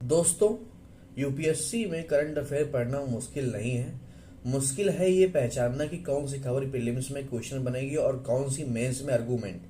दोस्तों, यूपीएससी में current affair पढ़ना मुश्किल नहीं है। मुश्किल है ये पहचानना कि कौन सी खबर प्रीलिम्स में क्वेश्चन बनेगी और कौन सी मेंस में आर्गूमेंट।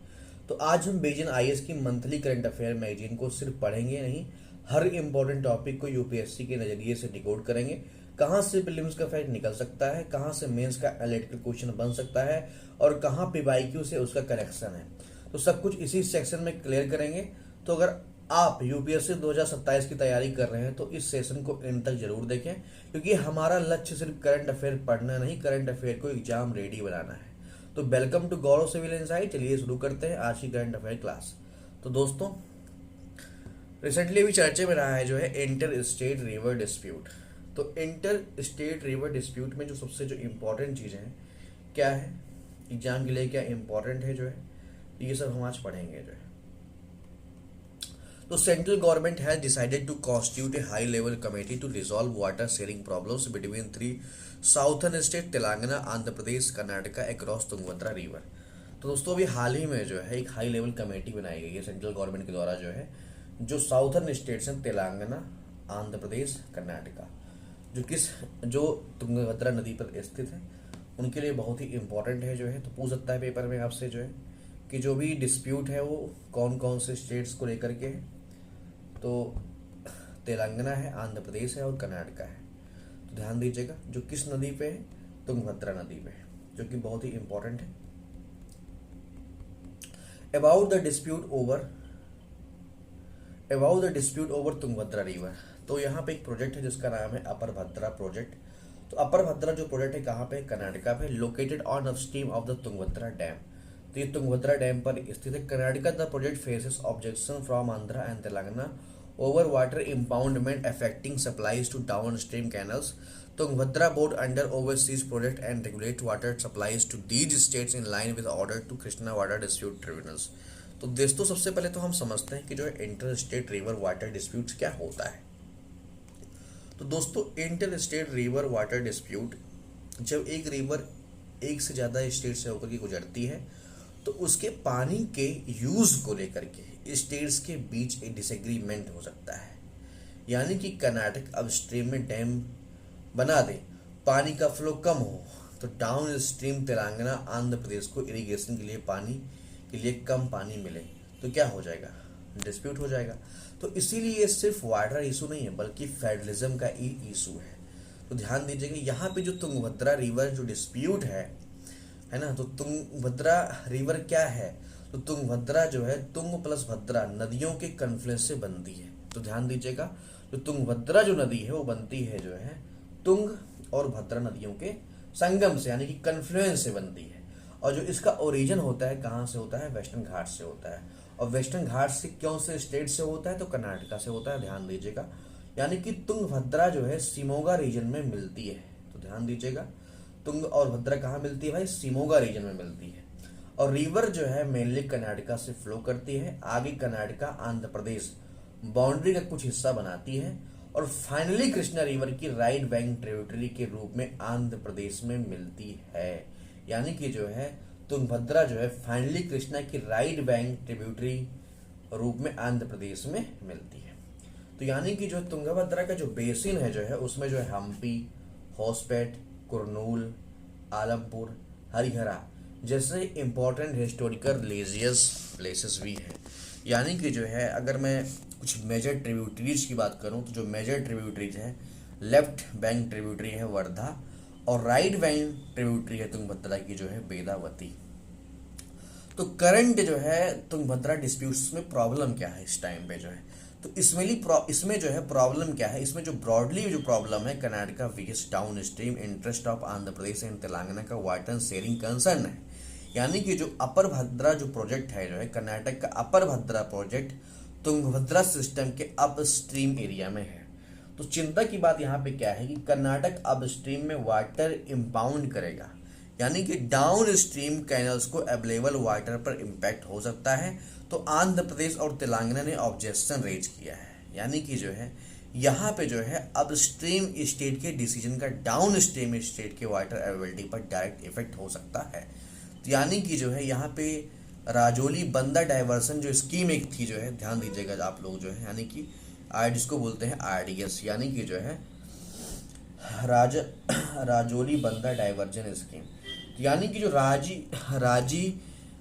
तो आज हम बेजन आईएएस की मंथली करंट अफेयर मैगजीन को सिर्फ पढ़ेंगे नहीं, हर इंपॉर्टेंट टॉपिक को यूपीएससी के नजरिए से डिकोड करेंगे। कहाँ से प्रीलिम्स का फैक्ट निकल सकता है, कहाँ से मेंस का एनालिटिकल क्वेश्चन बन सकता है और कहाँ पीवाईक्यू से उसका कनेक्शन है, तो सब कुछ इसी सेक्शन में क्लियर करेंगे। तो अगर आप यूपीएससी 2027 की तैयारी कर रहे हैं तो इस सेशन को एंड तक जरूर देखें, क्योंकि हमारा लक्ष्य सिर्फ करंट अफेयर पढ़ना नहीं, करंट अफेयर को एग्जाम रेडी बनाना है। तो welcome to Gaurav civil insight. चलिए शुरू करते हैं आज की करंट अफेयर क्लास। तो दोस्तों, रिसेंटली अभी चर्चे में रहा है जो है इंटर स्टेट रिवर डिस्प्यूट। तो इंटर स्टेट रिवर डिस्प्यूट में जो सबसे जो इम्पोर्टेंट चीज़ें हैं क्या है, एग्जाम के लिए क्या इम्पोर्टेंट है जो है, ये सब हम आज पढ़ेंगे जो है। तो central government has decided to constitute a high level committee to resolve water sharing problems between three southern state Telangana, Andhra Pradesh, Karnataka across Tungabhadra river. तो दोस्तों, अभी हाल ही में जो है एक हाई लेवल कमेटी बनाई गई है सेंट्रल गवर्नमेंट के द्वारा जो है, जो साउथर्न स्टेट्स हैं तेलंगाना, आंध्र प्रदेश, कर्नाटका, जो तुंगभद्रा नदी पर स्थित है, उनके लिए बहुत ही इंपॉर्टेंट है जो है। तो पूछ सकता है पेपर में आपसे जो है कि जो भी डिस्प्यूट है वो कौन कौन से स्टेट्स को लेकर के है। तो तेलंगाना है, आंध्र प्रदेश है और कर्नाटका है। तो ध्यान दीजिएगा, जो किस नदी पे है, तुंगभद्रा नदी पे है, जो कि बहुत ही इंपॉर्टेंट है। About the dispute over Tungabhadra river. तो यहाँ पे एक प्रोजेक्ट है जिसका नाम है अपर भद्रा प्रोजेक्ट। तो अपर भद्रा जो प्रोजेक्ट है कहाँ पे, कर्नाटका पे, located on upstream of the Tungabhadra dam. तो ये तुंगभद्रा डैम पर स्थित है। Karnataka the project faces objection from Andhra and Telangana over water impoundment affecting supplies to downstream canals. Tungabhadra board under overseas project and regulate water supplies to these states in line with order to Krishna water dispute tribunals. तो दोस्तों, सबसे पहले तो हम समझते हैं कि जो है inter state river water dispute क्या होता है। तो दोस्तों, inter state river water dispute, जब एक रिवर एक से ज़्यादा स्टेट से होकर के गुजरती है तो उसके पानी के यूज को लेकर के स्टेट्स के बीच एक डिसएग्रीमेंट हो सकता है। यानी कि कर्नाटक अब स्ट्रीम में डैम बना दे, पानी का फ्लो कम हो, तो डाउन स्ट्रीम तेलंगाना, आंध्र प्रदेश को इरिगेशन के लिए कम पानी मिले, तो क्या हो जाएगा, डिस्प्यूट हो जाएगा। तो इसीलिए ये सिर्फ वाटर इशू नहीं है बल्कि फेडरलिज्म का ही इशू है। तो ध्यान दीजिएगा, यहाँ पे जो तुंगभद्रा रिवर जो डिस्प्यूट है ना, तो तुंगभद्रा रिवर क्या है, तो तुंगभद्रा जो है तुंग प्लस भद्रा नदियों के कन्फ्लुएंस से बनती है। तो ध्यान दीजिएगा, जो तुंगभद्रा जो नदी है वो बनती है जो है तुंग और भद्रा नदियों के संगम से, यानी कि कन्फ्लुएंस से बनती है। और जो इसका ओरिजिन होता है कहाँ से होता है, वेस्टर्न घाट से होता है। और वेस्टर्न घाट से क्यों से स्टेट से होता है, तो कर्नाटका से होता है। ध्यान दीजिएगा, यानी कि तुंगभद्रा जो है शिमोगा रीजन में मिलती है। तो ध्यान दीजिएगा, तुंग और भद्रा कहाँ मिलती है भाई, शिमोगा रीजन में मिलती है। और रिवर जो है मेनली कर्नाटका से फ्लो करती है, आगे कर्नाटका आंध्र प्रदेश बाउंड्री का कुछ हिस्सा बनाती है और फाइनली कृष्णा रिवर की राइट बैंक ट्रिब्यूटरी के रूप में आंध्र प्रदेश में मिलती है। यानी कि जो है तुंगभद्रा जो है फाइनली कृष्णा की राइट बैंक ट्रिब्यूटरी रूप में आंध्र प्रदेश में मिलती है। तो यानी कि जो तुंगभद्रा का जो बेसिन है जो है उसमें जो है हम्पी, होसपेट, कुरनूल, आलमपुर, हरिहरा जैसे इंपॉर्टेंट हिस्टोरिकल रिलीजियस प्लेसेस भी हैं। यानी कि जो है अगर मैं कुछ मेजर ट्रिब्यूटरीज की बात करूं तो जो मेजर ट्रिब्यूटरीज है, लेफ्ट बैंक ट्रिब्यूटरी है वर्धा और राइट बैंक ट्रिब्यूटरी है तुंगभद्रा की जो है वेदावती। तो करंट जो है तुंगभद्रा डिस्प्यूट्स में प्रॉब्लम क्या है इस टाइम पे जो है, तो इसमें जो है प्रॉब्लम क्या है, इसमें जो ब्रॉडली जो प्रॉब्लम है, Karnataka weakest down stream interest of Andhra Pradesh and Telangana का वाटर शेयरिंग कंसर्न है। यानी कि जो अपर भद्रा जो प्रोजेक्ट है जो है, कर्नाटक का अपर भद्रा प्रोजेक्ट तुंगभद्रा सिस्टम के अप स्ट्रीम एरिया में है। तो चिंता की बात यहाँ पे क्या है कि कर्नाटक अप स्ट्रीम में वाटर इंपाउंड करेगा, यानी कि डाउन स्ट्रीम कैनल्स को अवेलेबल वाटर पर इम्पैक्ट हो सकता है। तो आंध्र प्रदेश और तेलंगाना ने ऑब्जेक्शन रेज किया है। यानी कि जो है यहाँ पे जो है अब स्ट्रीम स्टेट के डिसीजन का डाउन स्ट्रीम स्टेट के वाटर अवेलेबिलिटी पर डायरेक्ट इफेक्ट हो सकता है। तो यानी कि जो है यहाँ पे राजौली बंदा डाइवर्सन जो स्कीम एक थी जो है, ध्यान दीजिएगा आप लोग जो है, यानी कि जिसको बोलते हैं RDS, यानी कि जो है राजौली बंदा डाइवर्जन स्कीम। यानी कि जो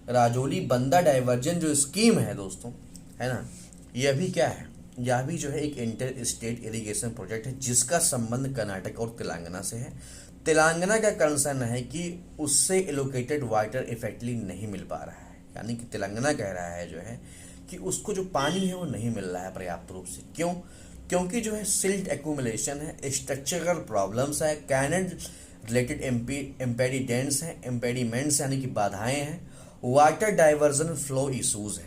राजौली बंदा डाइवर्जन जो स्कीम है दोस्तों, है ना, यह भी क्या है, यह भी जो है एक इंटर स्टेट इरिगेशन प्रोजेक्ट है जिसका संबंध कर्नाटक और तेलंगाना से है। तेलंगाना का कंसर्न है कि उससे एलोकेटेड वाटर इफेक्टली नहीं मिल पा रहा है, यानी कि तेलंगाना कह रहा है जो है कि उसको जो पानी है वो नहीं मिल रहा है पर्याप्त रूप से। क्यों? क्योंकि जो है सिल्ट एक्यूमुलेशन है, स्ट्रक्चरल प्रॉब्लम्स है, कैनेल रिलेटेड इम्पेडिमेंट्स यानी कि बाधाएं हैं, वाटर डाइवर्जन फ्लो इशूज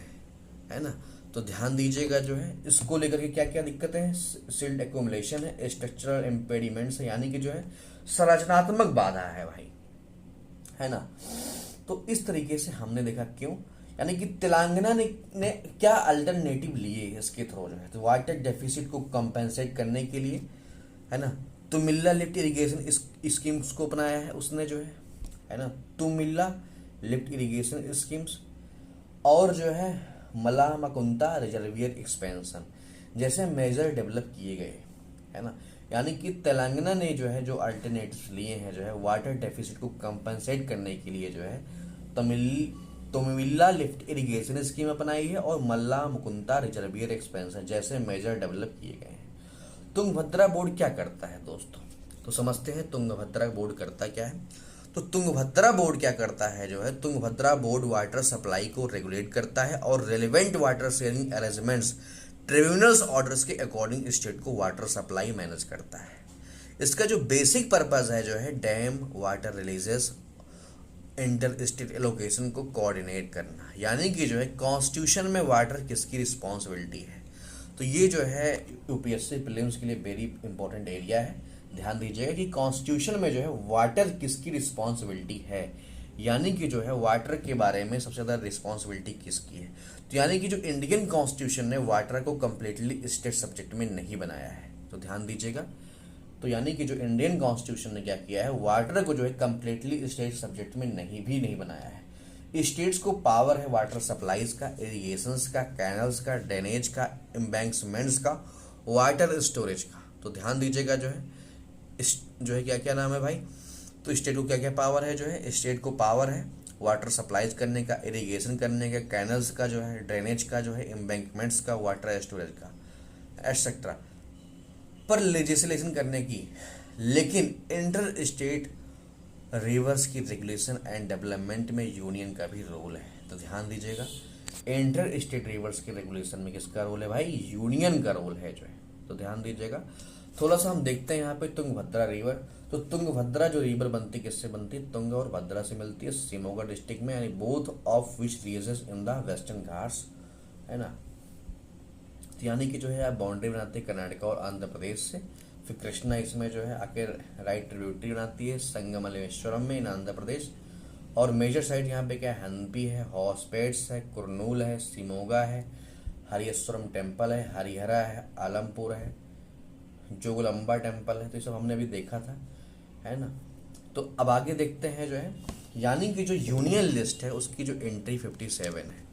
है ना। तो ध्यान दीजिएगा जो है इसको लेकर के क्या क्या दिक्कतें हैं, सिल्ट एक्यूमुलेशन है, स्ट्रक्चरल इम्पेडिमेंट्स है, यानी कि जो है संरचनात्मक बाधा है भाई, है ना। तो इस तरीके से हमने देखा क्यों, यानी कि तेलंगाना ने क्या अल्टरनेटिव लिए इसके थ्रू जो है, तो वाटर डेफिसिट को कंपेंसेट करने के लिए, है ना, तुमिल्ला लिफ्ट इरिगेशन स्कीम्स को अपनाया है उसने जो है ना, तुमिल्ला लिफ्ट इरिगेशन स्कीम्स, और जो है मलामकुंता रिजर्वियर एक्सपेंशन जैसे मेजर डेवलप किए गए, है ना। यानी कि तेलंगाना ने जो है जो अल्टरनेटिव लिए हैं जो है वाटर डेफिसिट को कंपेंसेट करने के लिए जो है तुमिल्ला लिफ्ट इरिगेशन स्कीम अपनाई है और मल्ला मुकुंदा रिजर्वियर एक्सपेंशन जैसे मेजर डेवलप किए गए हैं। तुंगभद्रा बोर्ड क्या करता है दोस्तों, तो समझते हैं तुंगभद्रा बोर्ड करता क्या है। तो तुंगभद्रा बोर्ड क्या करता है जो है, तुंगभद्रा बोर्ड वाटर सप्लाई को रेगुलेट करता है और relevant water sharing arrangements tribunals orders के अकॉर्डिंग स्टेट को वाटर सप्लाई मैनेज करता है। इसका जो बेसिक पर्पज है जो है dam water releases inter state allocation को कोऑर्डिनेट करना, यानी कि जो है कॉन्स्टिट्यूशन में वाटर किसकी रिस्पॉन्सिबिलिटी है। तो ये जो है यूपीएससी प्रीलिम्स के लिए वेरी इंपॉर्टेंट एरिया है। ध्यान दीजिएगा कि कॉन्स्टिट्यूशन में जो है वाटर किसकी रिस्पॉन्सिबिलिटी है, यानी कि जो है वाटर के बारे में सबसे ज़्यादा रिस्पॉन्सिबिलिटी किसकी है। तो यानी कि जो इंडियन कॉन्स्टिट्यूशन ने वाटर को कम्प्लीटली स्टेट सब्जेक्ट में नहीं बनाया है, तो ध्यान दीजिएगा। तो यानी कि जो इंडियन कॉन्स्टिट्यूशन ने क्या किया है, वाटर को जो है कम्प्लीटली स्टेट सब्जेक्ट में नहीं बनाया है। स्टेट्स को पावर है वाटर सप्लाईज का, इरिगेशंस का, कैनल्स का, ड्रेनेज का, एम्बैंक्समेंट्स का, वाटर स्टोरेज का। तो ध्यान दीजिएगा जो है क्या क्या नाम है भाई, तो स्टेट को क्या क्या पावर है जो है, स्टेट को पावर है वाटर सप्लाईज करने का, इरिगेशन करने का, कैनल्स का जो है, ड्रेनेज का जो है, एम्बैंकमेंट्स का, वाटर स्टोरेज का एटसेट्रा पर लेजिस्लेशन करने की। लेकिन इंटर स्टेट रिवर्स की रेगुलेशन एंड डेवलपमेंट में यूनियन का भी रोल है। तो ध्यान दीजिएगा इंटर स्टेट रिवर्स के रेगुलेशन में किसका रोल है भाई, यूनियन का रोल है जो है। तो ध्यान दीजिएगा। थोड़ा सा हम देखते हैं यहाँ पे तुंगभद्रा रिवर। तो तुंगभद्रा जो रिवर बनती किससे बनती है, तुंग और भद्रा से मिलती है शिवमोगा डिस्ट्रिक्ट में, यानी both of which ridges in the western Ghats, है ना। यानी कि जो है आप बाउंड्री बनाते हैं कर्नाटक और आंध्र प्रदेश से। फिर कृष्णा इसमें जो है आके राइट ट्रिब्यूटरी बनाती है संगमलेश्वरम में इन आंध्र प्रदेश। और मेजर साइट यहाँ पे क्या है, हम्पी है, हॉस्पेट्स है, कुरनूल है, शिमोगा है, हरियेश्वरम टेम्पल है, हरिहरा है, आलमपुर है, जोगलम्बा टेम्पल है। तो ये सब हमने अभी देखा था, है ना। तो अब आगे देखते हैं जो है, यानी कि जो यूनियन लिस्ट है उसकी जो एंट्री 57 है,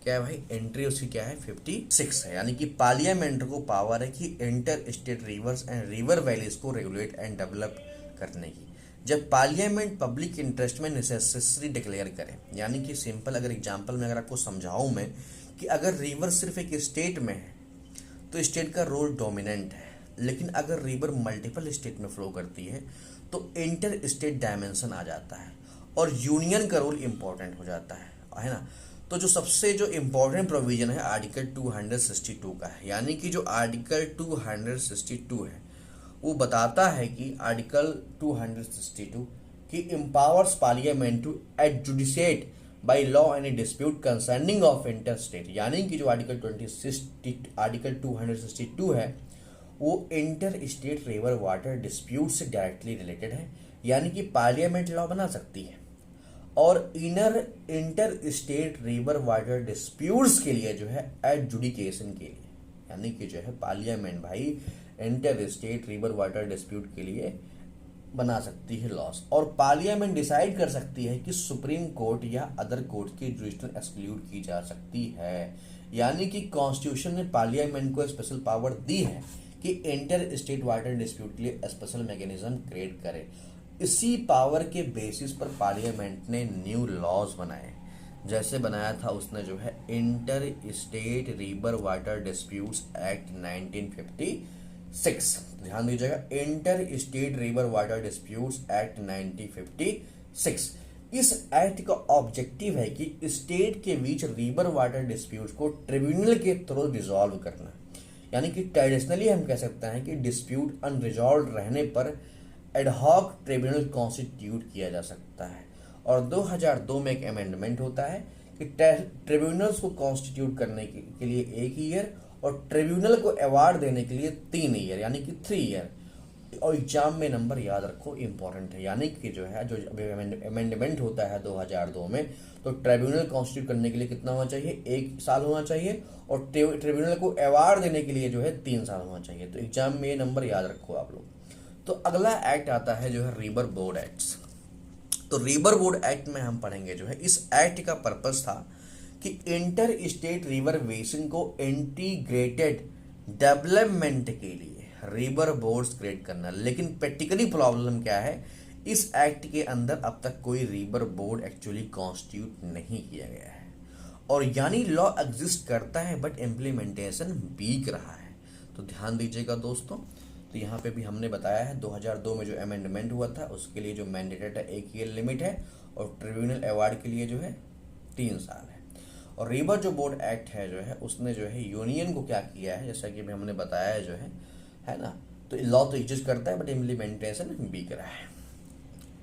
क्या है भाई, एंट्री उसकी क्या है 56 है। यानी कि पार्लियामेंट को पावर है कि inter state reverse and river valleys को रेगुलेट एंड डेवलप करने की। जब पार्लियामेंट पब्लिक इंटरेस्ट में नेसेसरी डिक्लेयर करे, यानी कि सिंपल अगर एग्जांपल में अगर आपको समझाऊं मैं कि अगर रिवर सिर्फ एक स्टेट में है तो स्टेट का रोल डोमिनेंट है, लेकिन अगर रिवर मल्टीपल स्टेट में फ्लो करती है तो इंटर स्टेट डायमेंशन आ जाता है और यूनियन का रोल इंपॉर्टेंट हो जाता है ना। तो जो सबसे जो इम्पोर्टेंट प्रोविजन है आर्टिकल 262 का है, यानी कि जो आर्टिकल 262 है वो बताता है कि आर्टिकल 262 कि empowers parliament to adjudicate by law any dispute concerning of inter state. यानी कि जो आर्टिकल 262 है वो inter state river water dispute से डायरेक्टली रिलेटेड है, यानी कि पार्लियामेंट लॉ बना सकती है। और inter state river water disputes के लिए जो है एडजुडिकेशन के लिए, यानी कि जो है पार्लियामेंट भाई inter state river water dispute के लिए बना सकती है लॉस। और पार्लियामेंट डिसाइड कर सकती है कि सुप्रीम कोर्ट या अदर कोर्ट की जुरिस्डिक्शन एक्सक्लूड की जा सकती है। यानी कि कॉन्स्टिट्यूशन ने पार्लियामेंट को स्पेशल पावर दी है कि इंटर स्टेट वाटर डिस्प्यूट के लिए स्पेशल मैकेनिज्म क्रिएट करे। इसी पावर के बेसिस पर पार्लियामेंट ने न्यू लॉज बनाए। जैसे बनाया था उसने जो है inter state river water disputes act 1956। ध्यान दीजिएगा, inter state river water disputes act 1956। इस एक्ट का ऑब्जेक्टिव है कि स्टेट के बीच रिवर वाटर डिस्प्यूट को ट्रिब्यूनल के थ्रू रिजॉल्व करना। यानी कि ट्रेडिशनली हम कह सकते हैं कि डिस्प्यूट अनरिजॉल्व रहने पर एडहॉक ट्रिब्यूनल कॉन्स्टिट्यूट किया जा सकता है। और 2002 में एक अमेंडमेंट होता है कि ट्रिब्यूनल्स को कॉन्स्टिट्यूट करने के लिए 1 ईयर और ट्रिब्यूनल को अवार्ड देने के लिए 3 ईयर, यानी कि 3 ईयर। और एग्जाम में नंबर याद रखो, इंपॉर्टेंट है। यानी कि जो है जो अमेंडमेंट होता है 2002 में, तो ट्रिब्यूनल कॉन्स्टिट्यूट करने के लिए कितना होना चाहिए, 1 साल होना चाहिए, और ट्रिब्यूनल को अवार्ड देने के लिए जो है 3 साल होना चाहिए। तो एग्जाम में ये नंबर याद रखो आप लोग। तो अगला एक्ट आता है जो है रिवर बोर्ड एक्ट्स। तो रिवर बोर्ड एक्ट में हम पढ़ेंगे जो है इस एक्ट का पर्पस था कि इंटर स्टेट रिवर बेसिन को इंटीग्रेटेड डेवलपमेंट के लिए रिवर बोर्ड्स क्रिएट करना। लेकिन प्रैक्टिकली प्रॉब्लम क्या है, इस एक्ट के अंदर अब तक कोई रिवर बोर्ड एक्चुअली कॉन्स्टिट्यूट नहीं किया गया है, और यानी लॉ एग्जिस्ट करता है बट इम्प्लीमेंटेशन वीक रहा है। तो ध्यान दीजिएगा दोस्तों, तो यहाँ पे भी हमने बताया है 2002 में जो अमेंडमेंट हुआ था उसके लिए जो मैंडेटेड है 1 ईयर लिमिट है, और ट्रिब्यूनल अवार्ड के लिए जो है 3 साल है। और रिवर जो बोर्ड एक्ट है जो है उसने जो है यूनियन को क्या किया है, जैसा कि हमने बताया जो है ना, तो लॉ तो एग्जिस्ट करता है बट इम्प्लीमेंटेशन वीक रहा है।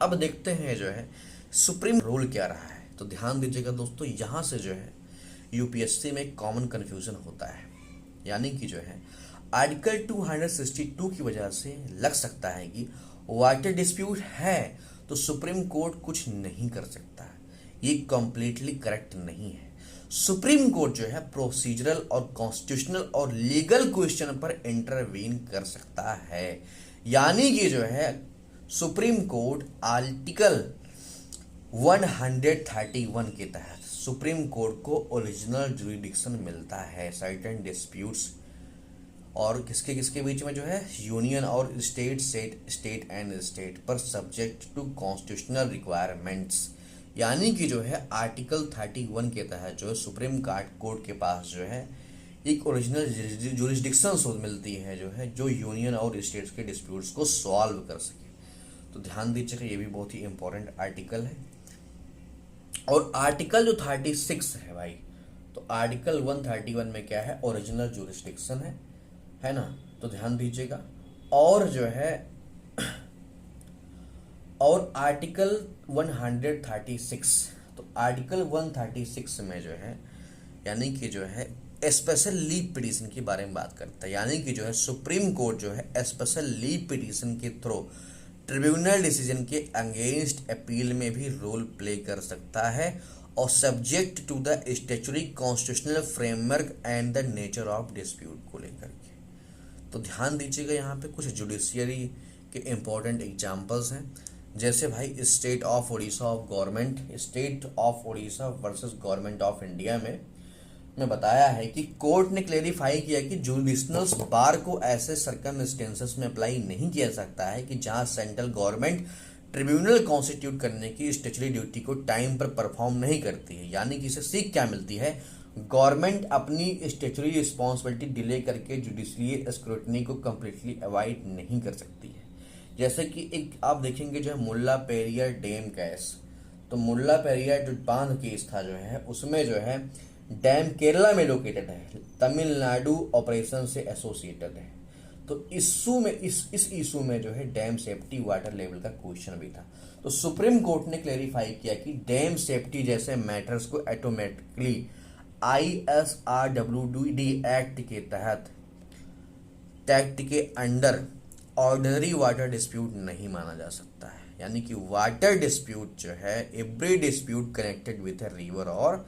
अब देखते हैं जो है सुप्रीम रोल क्या रहा है। तो ध्यान दीजिएगा दोस्तों, यहाँ से जो है यूपीएससी में एक कॉमन कंफ्यूजन होता है। यानी कि जो है आर्टिकल 262 की वजह से लग सकता है कि वाटर डिस्प्यूट है तो सुप्रीम कोर्ट कुछ नहीं कर सकता। ये कंप्लीटली करेक्ट नहीं है। सुप्रीम कोर्ट जो है प्रोसीजरल और कॉन्स्टिट्यूशनल और लीगल क्वेश्चन पर इंटरवीन कर सकता है। यानी कि जो है सुप्रीम कोर्ट आर्टिकल 131 के तहत सुप्रीम कोर्ट को ओरिजिनल जुरिडिक्शन मिलता है सर्टेन डिस्प्यूट्स, और किसके किसके बीच में जो है यूनियन और स्टेट एंड स्टेट पर सब्जेक्ट टू कॉन्स्टिट्यूशनल रिक्वायरमेंट्स। यानी कि जो है आर्टिकल 31 के तहत जो है सुप्रीम कोर्ट के पास जो है एक ओरिजिनल जुरिस्डिक्शन मिलती है जो यूनियन और स्टेट्स के डिस्प्यूट्स को सॉल्व कर सके। तो ध्यान दीजिएगा, ये भी बहुत ही इंपॉर्टेंट आर्टिकल है। और आर्टिकल जो 36 है भाई, तो आर्टिकल 131 में क्या है, ओरिजिनल जुरिस्डिक्शन है ना। तो ध्यान दीजिएगा, और जो है और आर्टिकल 136, तो आर्टिकल 136 में जो है यानी कि जो है स्पेशल लीव पिटीशन के बारे में बात करता है। यानी कि जो है सुप्रीम कोर्ट जो है स्पेशल लीव पिटीशन के थ्रू ट्रिब्यूनल डिसीजन के अगेंस्ट अपील में भी रोल प्ले कर सकता है, और subject to the statutory constitutional framework and the nature of dispute को लेकर के। तो ध्यान दीजिएगा, यहाँ पे कुछ जुडिशियरी के इंपॉर्टेंट एग्जांपल्स हैं। जैसे भाई state of Orissa of government, state of Orissa versus government of India में बताया है कि कोर्ट ने क्लेरिफाई किया कि जुडिशनल बार को ऐसे सर्कमस्टेंसेस में अप्लाई नहीं किया जा सकता है कि जहां सेंट्रल गवर्नमेंट ट्रिब्यूनल कॉन्स्टिट्यूट करने की स्टैट्यूटरी ड्यूटी को टाइम पर परफॉर्म नहीं करती है। यानी कि इसे सीख क्या मिलती है, गवर्नमेंट अपनी स्टैट्यूटरी रिस्पॉन्सिबिलिटी डिले करके जुडिशियल स्क्रूटनी को कम्प्लीटली अवॉइड नहीं कर सकती है। जैसे कि एक आप देखेंगे जो है मुल्ला पेरियार डैम केस, तो मुल्ला पेरियार जो बांध केस था जो है उसमें जो है डैम केरला में लोकेटेड है, तमिलनाडु ऑपरेशन से एसोसिएटेड है। तो इशू में इस इशू में जो है डैम सेफ्टी वाटर लेवल का क्वेश्चन भी था। तो सुप्रीम कोर्ट ने क्लेरिफाई किया कि डैम सेफ्टी जैसे मैटर्स को ऑटोमेटिकली ISRWD एक्ट के तहत टैक्ट के अंडर ऑर्डिनरी वाटर डिस्प्यूट नहीं माना जा सकता है। यानी कि वाटर डिस्प्यूट जो है every dispute connected with a river और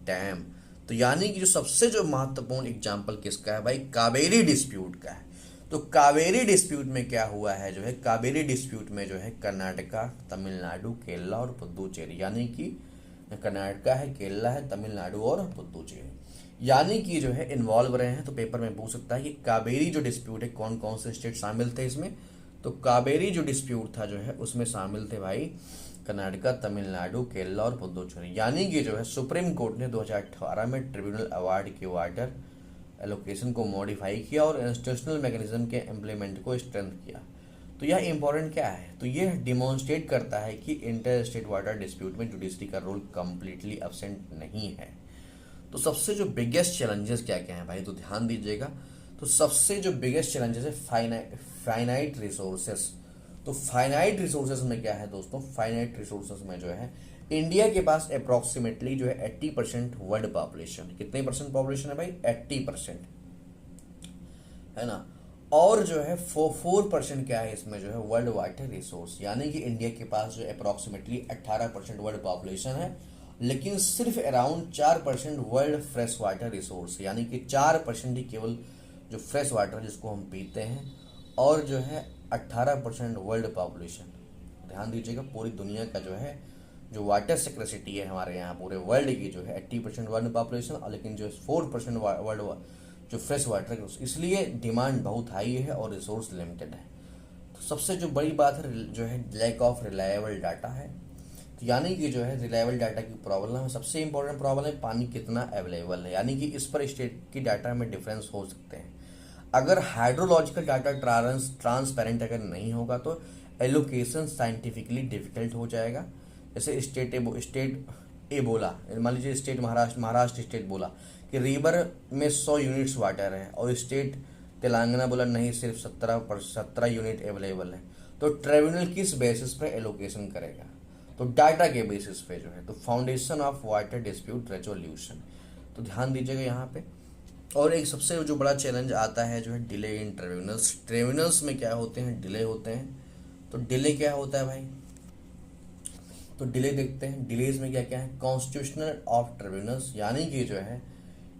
डैम। तो यानी कि जो सबसे जो महत्वपूर्ण एग्जांपल किसका है भाई, कावेरी डिस्प्यूट का है। तो कावेरी डिस्प्यूट में क्या हुआ है जो है, कावेरी डिस्प्यूट में जो है कर्नाटका, तमिलनाडु, केरला और पुदुचेरी, यानी कि कर्नाटका है, केरला है, तमिलनाडु और पुदुचेरी, यानी कि जो है इन्वॉल्व रहे हैं। तो पेपर में पूछ सकता है कि कावेरी जो डिस्प्यूट है कौन कौन से स्टेट शामिल थे इसमें। तो कावेरी जो डिस्प्यूट था जो है उसमें शामिल थे भाई कर्नाटका, तमिलनाडु, केरला और पुदुचेरी। यानी कि जो है सुप्रीम कोर्ट ने 2018 में ट्रिब्यूनल अवार्ड के वाटर एलोकेशन को मॉडिफाई किया और इंस्टीट्यूशनल मैकेनिज्म के इम्प्लीमेंट को स्ट्रेंथ किया। तो यह इंपॉर्टेंट क्या है, तो यह डिमॉन्स्ट्रेट करता है कि इंटर स्टेट वाटर डिस्प्यूट में जुडिशरी का रोल कंप्लीटली एब्सेंट नहीं है। तो सबसे जो बिगेस्ट चैलेंजेस क्या क्या हैं भाई, तो ध्यान दीजिएगा। तो सबसे जो बिगेस्ट चैलेंजेस है फाइनाइट रिसोर्सेस। तो फाइनाइट रिसोर्सेज में क्या है दोस्तों, फाइनाइट रिसोर्सेज में जो है इंडिया के पास अप्रोक्सीमेटली जो है 80% वर्ल्ड पॉपुलेशन। कितने परसेंट पॉपुलेशन है भाई, 80%, है ना। और जो है 4% क्या है इसमें जो है वर्ल्ड वाटर रिसोर्स। यानी कि इंडिया के पास जो अप्रोक्सीमेटली 18% वर्ल्ड पॉपुलेशन है, लेकिन सिर्फ around 4% world fresh water resource. यानी कि 4% ही केवल जो फ्रेश वाटर जिसको हम पीते हैं, और जो है 18% वर्ल्ड पॉपुलेशन। ध्यान दीजिएगा, पूरी दुनिया का जो है जो वाटर सिक्रेसिटी है हमारे यहाँ पूरे वर्ल्ड की जो है 80% वर्ल्ड पॉपुलेशन, और लेकिन जो 4% वर्ल्ड जो फ्रेश वाटर है, इसलिए डिमांड बहुत हाई है और रिसोर्स लिमिटेड है। तो सबसे जो बड़ी बात है जो है लैक ऑफ रिलायबल डाटा है। तो यानी कि जो है रिलायबल डाटा की प्रॉब्लम है। सबसे इंपॉर्टेंट प्रॉब्लम है पानी कितना अवेलेबल है, यानी कि इस पर स्टेट की डाटा में डिफरेंस हो सकते हैं। अगर हाइड्रोलॉजिकल डाटा ट्रांसपेरेंट अगर नहीं होगा तो एलोकेशन साइंटिफिकली डिफिकल्ट हो जाएगा। जैसे स्टेट ए बोला, मान लीजिए स्टेट महाराष्ट्र स्टेट बोला कि रिवर में 100 यूनिट्स वाटर है, और स्टेट तेलंगाना बोला नहीं सिर्फ 17 यूनिट अवेलेबल है। तो ट्रिब्यूनल किस बेसिस पे एलोकेशन करेगा, तो डाटा के बेसिस पे जो है। तो foundation of water dispute resolution. तो ध्यान दीजिएगा यहाँ पे। और एक सबसे जो बड़ा चैलेंज आता है जो है डिले इन ट्रिब्यूनल्स। ट्रिब्यूनल्स में क्या होते हैं, डिले होते हैं। तो डिले क्या होता है भाई, तो डिले देखते हैं। डिलेज में क्या क्या है, कॉन्स्टिट्यूशनल ऑफ ट्रिब्यूनल्स, यानी कि जो है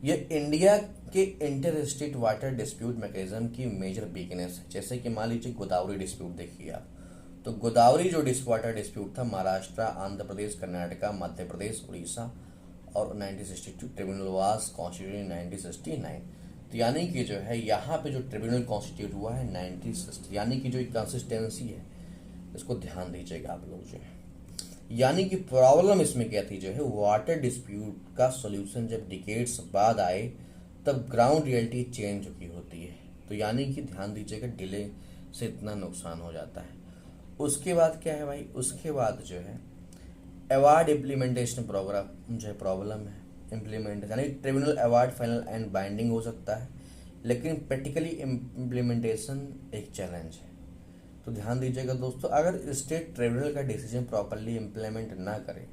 ये इंडिया के inter state water dispute mechanism की मेजर वीकनेस है। जैसे कि मान लीजिए गोदावरी डिस्प्यूट देखिए आप, तो गोदावरी जो वाटर डिस्प्यूट था महाराष्ट्र, आंध्र प्रदेश, कर्नाटका, मध्य प्रदेश, उड़ीसा और 1962 ट्रिब्यूनल वाज कॉन्स्टिट्यूटेड 1969। तो यानी कि जो है यहाँ पे जो ट्रिब्यूनल कॉन्स्टिट्यूट हुआ है 1960, यानी कि जो कंसिस्टेंसी है इसको ध्यान दीजिएगा आप लोग जो है। यानी कि प्रॉब्लम इसमें क्या थी जो है, वाटर डिस्प्यूट का सॉल्यूशन जब डिकेड्स बाद आए तब ग्राउंड रियलिटी चेंज चुकी होती है। तो यानी कि ध्यान दीजिएगा डिले से इतना नुकसान हो जाता है। उसके बाद क्या है भाई, उसके बाद जो है अवार्ड इम्प्लीमेंटेशन प्रोग्राम जो है प्रॉब्लम है इम्प्लीमेंट, यानी tribunal award final and binding हो सकता है, लेकिन प्रैक्टिकली इम्प्लीमेंटेशन एक चैलेंज है। तो ध्यान दीजिएगा दोस्तों, अगर स्टेट ट्रिब्यूनल का डिसीजन प्रॉपरली इम्प्लीमेंट ना करे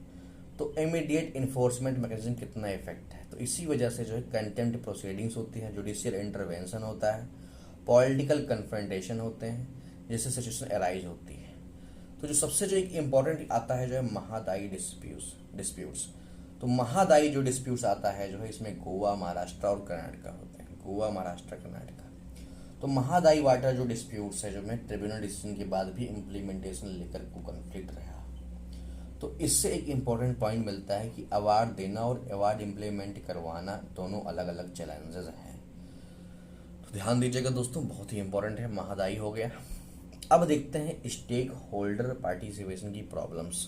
तो इमीडिएट इन्फोर्समेंट मैकेनिज्म कितना इफेक्ट है। तो इसी वजह से जो है कंटेम्प्ट प्रोसीडिंग्स होती हैं, जुडिशियल इंटरवेंशन होता है, पॉलिटिकल कन्फ्रंटेशन होते हैं, जिससे सिचुएशन अराइज होती है। तो जो सबसे जो एक इम्पॉर्टेंट आता है जो है महादायी डिस्प्यूट्स। तो महादायी जो डिस्प्यूट्स आता है जो है इसमें गोवा, महाराष्ट्र और कर्नाटका होते हैं। गोवा, महाराष्ट्र, कर्नाटका। तो महादायी वाटर जो डिस्प्यूट्स है जो में ट्रिब्यूनल डिसीजन के बाद भी इम्प्लीमेंटेशन लेकर को कन्फ्लिक्ट रहा। तो इससे एक इम्पॉर्टेंट पॉइंट मिलता है कि अवार्ड देना और अवार्ड इम्प्लीमेंट करवाना दोनों अलग अलग चैलेंजेस हैं। तो ध्यान दीजिएगा दोस्तों, बहुत ही इंपॉर्टेंट है। महादायी हो गया। अब देखते हैं स्टेक होल्डर पार्टिसिपेशन की प्रॉब्लम्स।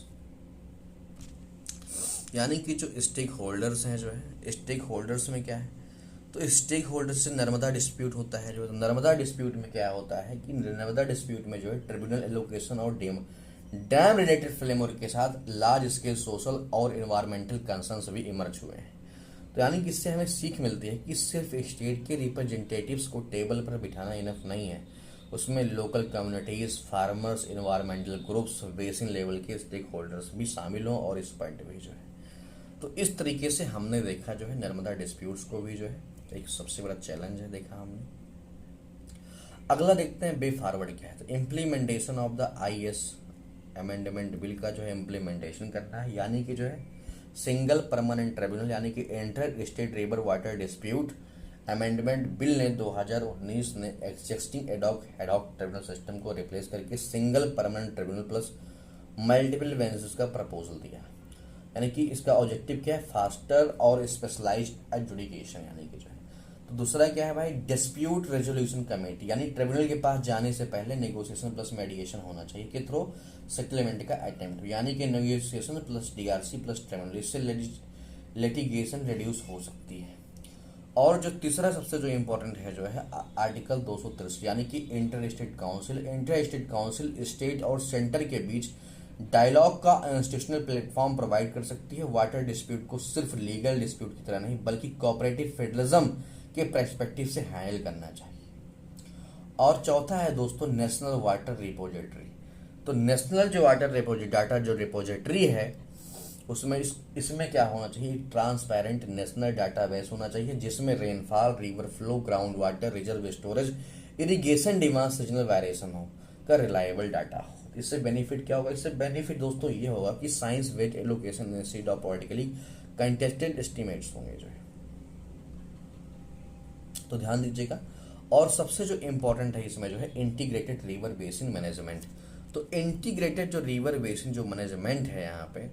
यानी कि जो स्टेक होल्डर्स हैं जो है, स्टेक होल्डर्स में क्या है, तो स्टेक होल्डर्स से नर्मदा डिस्प्यूट होता है। जो नर्मदा डिस्प्यूट में क्या होता है कि नर्मदा डिस्प्यूट में जो है ट्रिब्यूनल एलोकेशन और डैम रिलेटेड फ्रेमवर्क के साथ लार्ज स्केल सोशल और इन्वायरमेंटल कंसर्न्स भी इमर्ज हुए हैं। तो यानी कि इससे हमें सीख मिलती है कि सिर्फ स्टेट के रिप्रेजेंटेटिव्स को टेबल पर बिठाना इनफ नहीं है, उसमें local communities, farmers, environmental groups, basin level के स्टेक होल्डर्स भी शामिल हों और इस पॉइंट भी जो है। तो इस तरीके से हमने देखा जो है नर्मदा डिस्प्यूट्स को भी जो है एक सबसे बड़ा चैलेंज है देखा हमने। अगला देखते हैं वे फॉरवर्ड क्या है। तो implementation of the IS amendment bill का जो है इम्प्लीमेंटेशन करना है। यानी कि जो है सिंगल परमानेंट ट्रिब्यूनल, यानी कि inter state river water dispute amendment bill ने 2019 ने एग्जिस्टिंग एडॉक ट्रिब्यूनल सिस्टम को रिप्लेस करके single permanent tribunal plus multiple benches का प्रपोजल दिया। यानी कि इसका ऑब्जेक्टिव क्या है, फास्टर और स्पेशलाइज्ड एडजुडिकेशन, यानी कि जो है। तो दूसरा क्या है भाई, डिस्प्यूट रेजोल्यूशन कमेटी, यानी ट्रिब्यूनल के पास जाने से पहले नेगोशिएशन प्लस मेडिएशन होना चाहिए के थ्रू सेटलमेंट का अटेम्प्ट, यानी कि negotiation plus DRC plus tribunal, इससे लिटिगेशन रिड्यूस हो सकती है। और जो तीसरा सबसे जो इम्पोर्टेंट है जो है आर्टिकल 263, यानी कि इंटर स्टेट काउंसिल स्टेट और सेंटर के बीच डायलॉग का इंस्टीट्यूशनल प्लेटफॉर्म प्रोवाइड कर सकती है। वाटर डिस्प्यूट को सिर्फ लीगल डिस्प्यूट की तरह नहीं बल्कि कोऑपरेटिव फेडरलिज्म के पर्सपेक्टिव से हैंडल करना चाहिए। और चौथा है दोस्तों नेशनल वाटर रिपोजिटरी। तो नेशनल जो वाटर डाटा जो रिपोजिटरी है उसमें इसमें क्या होना चाहिए, ट्रांसपेरेंट नेशनल डाटाबेस होना चाहिए जिसमें rainfall, river flow, ground water reserve storage, irrigation demand, seasonal variation हो का रिलायबल डाटा हो। इससे बेनिफिट क्या होगा, इससे बेनिफिट दोस्तों ये होगा कि science based allocation instead of politically contested estimates होंगे जो है, तो ध्यान दीजिएगा। और सबसे जो इम्पोर्टेंट है इसमें जो है इंटीग्रेटेड रिवर बेसिन मैनेजमेंट। तो इंटीग्रेटेड जो रिवर बेसिन जो मैनेजमेंट है यहाँ पे,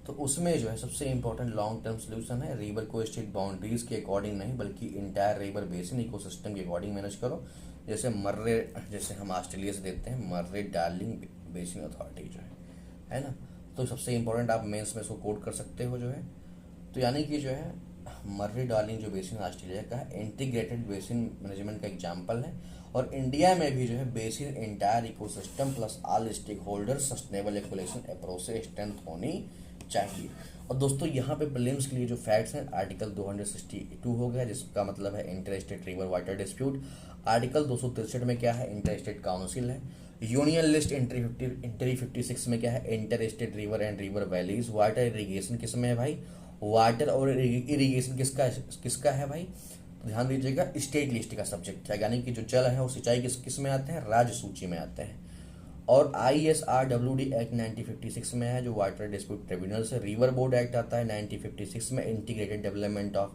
तो उसमें जो है सबसे इंपॉर्टेंट लॉन्ग टर्म सोल्यूशन है, रिवर को स्टेट बाउंड्रीज के अकॉर्डिंग नहीं बल्कि इंटायर रिवर बेसिन इकोसिस्टम के अकॉर्डिंग मैनेज करो। जैसे मर्रे, जैसे हम ऑस्ट्रेलिया से देते हैं मर्रे डार्लिंग बेसिन अथॉरिटी जो है ना। तो सबसे इंपॉर्टेंट आप मेंस में इसको कोड कर सकते हो जो है। तो यानी कि जो है मर्रे डार्लिंग जो बेसिन ऑस्ट्रेलिया का है इंटीग्रेटेड बेसिन मैनेजमेंट का एग्जाम्पल है। और इंडिया में भी जो है basin entire ecosystem plus all stakeholder sustainable exploration approach से स्ट्रेंथ होनी चाहिए। और दोस्तों यहाँ पे प्रीलिम्स के लिए जो फैक्ट्स हैं आर्टिकल 262 हो गया जिसका मतलब है inter state river water dispute. Article 263 में क्या है, इंटर स्टेट काउंसिल है। यूनियन लिस्ट एंट्री 56 में क्या है, inter state river and river valleys. Water irrigation किस में है भाई, वाटर और इरिगेशन किसका है भाई, तो ध्यान दीजिएगा स्टेट लिस्ट का सब्जेक्ट है, यानी कि जो जल है वो सिंचाई किस में आते हैं, राज्य सूची में आते हैं। और ISRWD एक्ट 1956 में है जो वाटर डिस्प्यूट ट्रिब्यूनल से। रिवर बोर्ड एक्ट आता है 1956 में, integrated development of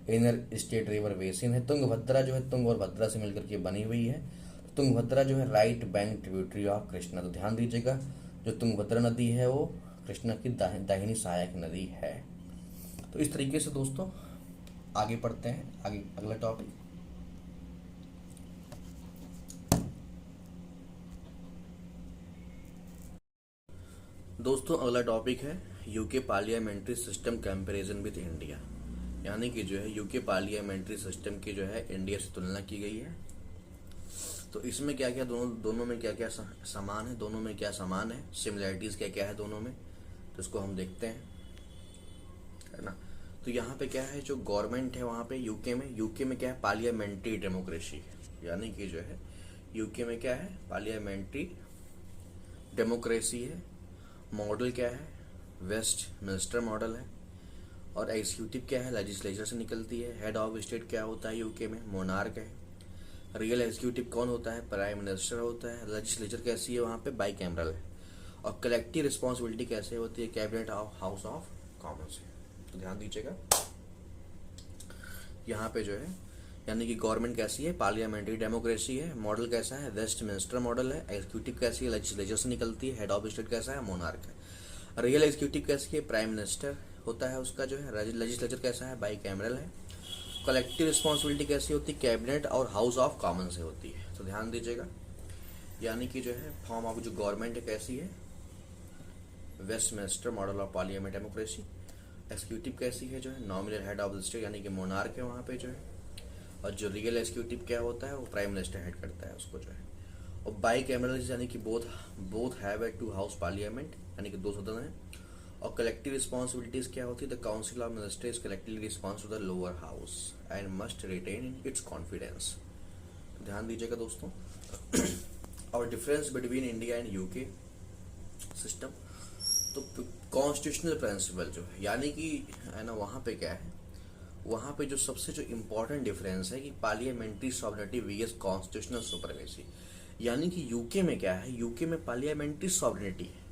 inner state river basin है। तुंगभद्रा जो है तुंग और भद्रा से मिलकर के बनी हुई है। तुंगभद्रा जो है right bank tributary of Krishna. तो ध्यान दीजिएगा जो तुंगभद्रा नदी है वो कृष्णा की दाहिनी सहायक नदी है। तो इस तरीके से दोस्तों आगे पढ़ते हैं, आगे अगला टॉपिक। दोस्तों अगला टॉपिक है UK parliamentary system comparison with India, यानी कि जो है यूके पार्लियामेंट्री सिस्टम की जो है इंडिया से तुलना की गई है। तो इसमें क्या क्या दोनों में क्या क्या समान है, दोनों में क्या समान है, सिमिलरिटीज क्या क्या है दोनों में, तो इसको हम देखते हैं, है ना। तो यहाँ पे क्या है, जो गवर्नमेंट है वहाँ पे यूके में क्या है, पार्लियामेंट्री डेमोक्रेसी, यानी कि जो है यूके में क्या है, पार्लियामेंट्री डेमोक्रेसी है। मॉडल क्या है, वेस्ट मिनिस्टर मॉडल है। और एग्जीक्यूटिव क्या है, लेजिस्लेचर से निकलती है। हेड ऑफ स्टेट क्या होता है यूके में, मोनार्क है। रियल एग्जीक्यूटिव कौन होता है, प्राइम मिनिस्टर होता है। लेजिस्लेचर कैसी है वहाँ पे, बाई कैमरल है। और कलेक्टिव रिस्पॉन्सिबिलिटी कैसे होती है, cabinet of house of Commons है। तो ध्यान दीजिएगा यहाँ पे जो है, यानी कि गवर्नमेंट कैसी है, पार्लियामेंट्री डेमोक्रेसी है। मॉडल कैसा है, वेस्ट मिनिस्टर मॉडल है। एग्जीक्यूटिव कैसी है, लेजिस्लेचर से निकलती है। हेड ऑफ स्टेट कैसा है, मोनार्क है। रियल एग्जीक्यूटिव कैसी है, प्राइम मिनिस्टर होता है उसका जो है। लेजिस्लेचर कैसा है, बाई कैमरल है। कलेक्टिव रिस्पॉन्सिबिलिटी कैसी होती है, कैबिनेट और हाउस ऑफ कॉमन से होती है। तो ध्यान दीजिएगा, यानी कि जो है फॉर्म ऑफ जो गवर्नमेंट है कैसी है, Westminster model of parliament democracy. Executive कैसी है, जो है nominal head of the state, यानी कि मोनार्क है वहाँ पे जो है। और जो रियल एग्जीक्यूटिव क्या होता है, वो प्राइम मिनिस्टर हेड करता है उसको जो है। और बाई कैमरल यानी कि both have a two house parliament, यानी कि दो सदन है। और कलेक्टिव रिस्पॉन्सिबिलिटीज क्या होती है, the council of minister is collectively response to the lower house and must retain its confidence. ध्यान दीजिएगा दोस्तों। और difference between India and UK system, तो कॉन्स्टिट्यूशनल प्रिंसिपल जो है, यानी कि है ना, वहाँ पे क्या है, वहाँ पे जो सबसे जो इम्पोर्टेंट डिफरेंस है कि parliamentary sovereignty vs constitutional supremacy. यानी कि यूके में क्या है, यूके में पार्लियामेंट्री सॉवरेनिटी है,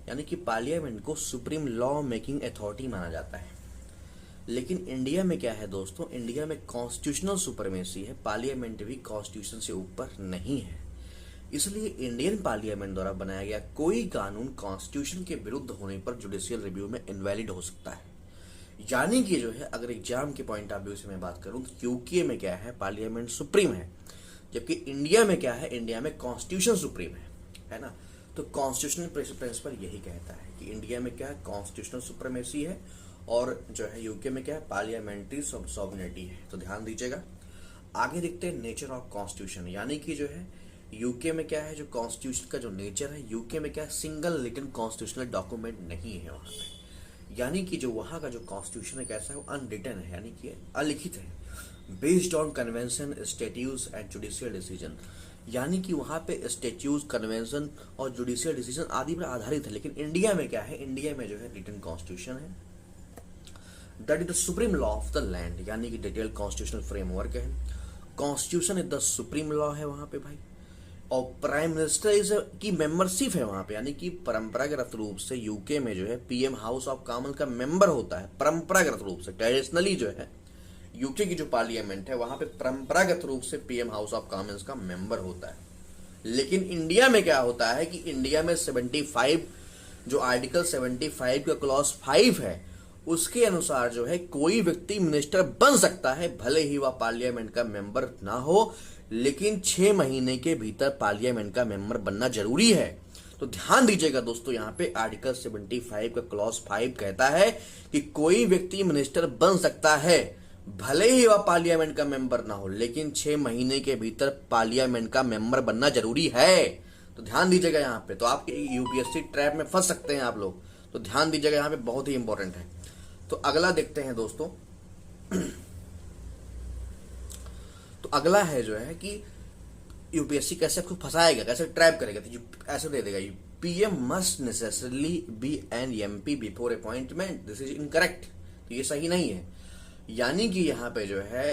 यानी कि पार्लियामेंट को सुप्रीम लॉ मेकिंग अथॉरिटी माना जाता है। लेकिन इंडिया में क्या है दोस्तों, इंडिया में कॉन्स्टिट्यूशनल सुपरमेसी है, पार्लियामेंट भी कॉन्स्टिट्यूशन से ऊपर नहीं है। इसलिए इंडियन पार्लियामेंट द्वारा बनाया गया कोई कानून कॉन्स्टिट्यूशन के विरुद्ध होने पर जुडिशियल रिव्यू में इनवैलिड हो सकता है। यानी कि जो है अगर एग्जाम के पॉइंट ऑफ व्यू से मैं बात करूं तो यूके में क्या है, पार्लियामेंट सुप्रीम है, जबकि इंडिया में क्या है, इंडिया में कॉन्स्टिट्यूशन सुप्रीम है ना। तो कॉन्स्टिट्यूशनल प्रिंसिपल यही कहता है कि इंडिया में क्या है, कॉन्स्टिट्यूशनल सुप्रीमेसी है, और जो है यूके में क्या है, पार्लियामेंट्री सॉवरेनिटी है। तो ध्यान दीजिएगा। आगे देखते हैं नेचर ऑफ कॉन्स्टिट्यूशन, यानी कि जो है यूके में क्या है, जो कॉन्स्टिट्यूशन का जो नेचर है, यूके में क्या है, सिंगल रिटन कॉन्स्टिट्यूशनल डॉक्यूमेंट नहीं है वहां पे। यानी कि जो वहां का जो कॉन्स्टिट्यूशन है कैसा है, वो अनरिटन है, यानी कि अलिखित है, based on convention, statutes and judicial decision. यानी कि वहां पे स्टेट्यूट, कन्वेंशन और जुडिशियल डिसीजन आदि पर आधारित है। लेकिन इंडिया में क्या है, इंडिया में जो है रिटन कॉन्स्टिट्यूशन है, that is the supreme law of the land, यानी कि डिटेल कॉन्स्टिट्यूशनल फ्रेमवर्क है। Constitution is the supreme law है वहां पे भाई, और प्राइम मिनिस्टर की मेंबरशिप है वहां पे, यानी कि परंपरागत रूप से यूके में जो है पीएम हाउस ऑफ कॉमन का मेंबर होता है, परंपरागत रूप से। ट्रेडिशनली जो है यूके की जो पार्लियामेंट है वहां पे परंपरागत रूप से पीएम हाउस ऑफ कॉमन्स का मेंबर होता है। लेकिन इंडिया में क्या होता है कि इंडिया में 75 जो आर्टिकल 75 का क्लॉज 5 है, उसके अनुसार जो है कोई व्यक्ति मिनिस्टर बन सकता है, भले ही वह पार्लियामेंट का मेंबर ना हो, लेकिन 6 महीने के भीतर पार्लियामेंट का मेंबर बनना जरूरी है। तो ध्यान दीजिएगा दोस्तों, यहाँ पे आर्टिकल 75 का क्लॉज 5 कहता है कि कोई व्यक्ति मिनिस्टर बन सकता है, भले ही वह पार्लियामेंट का मेंबर ना हो, लेकिन 6 महीने के भीतर पार्लियामेंट का मेंबर बनना जरूरी है। तो ध्यान दीजिएगा यहाँ पे, तो आपके यूपीएससी ट्रैप में फंस सकते हैं आप लोग, तो ध्यान दीजिएगा यहाँ पे, बहुत ही इंपॉर्टेंट है। तो अगला देखते हैं दोस्तों। तो अगला है जो है कि यूपीएससी कैसे आपको फंसाएगा, कैसे ट्रैप करेगा। तो ऐसे दे देगा, PM must necessarily be an MP before appointment, this is incorrect. तो ये सही नहीं है। यानी कि यहाँ पे जो है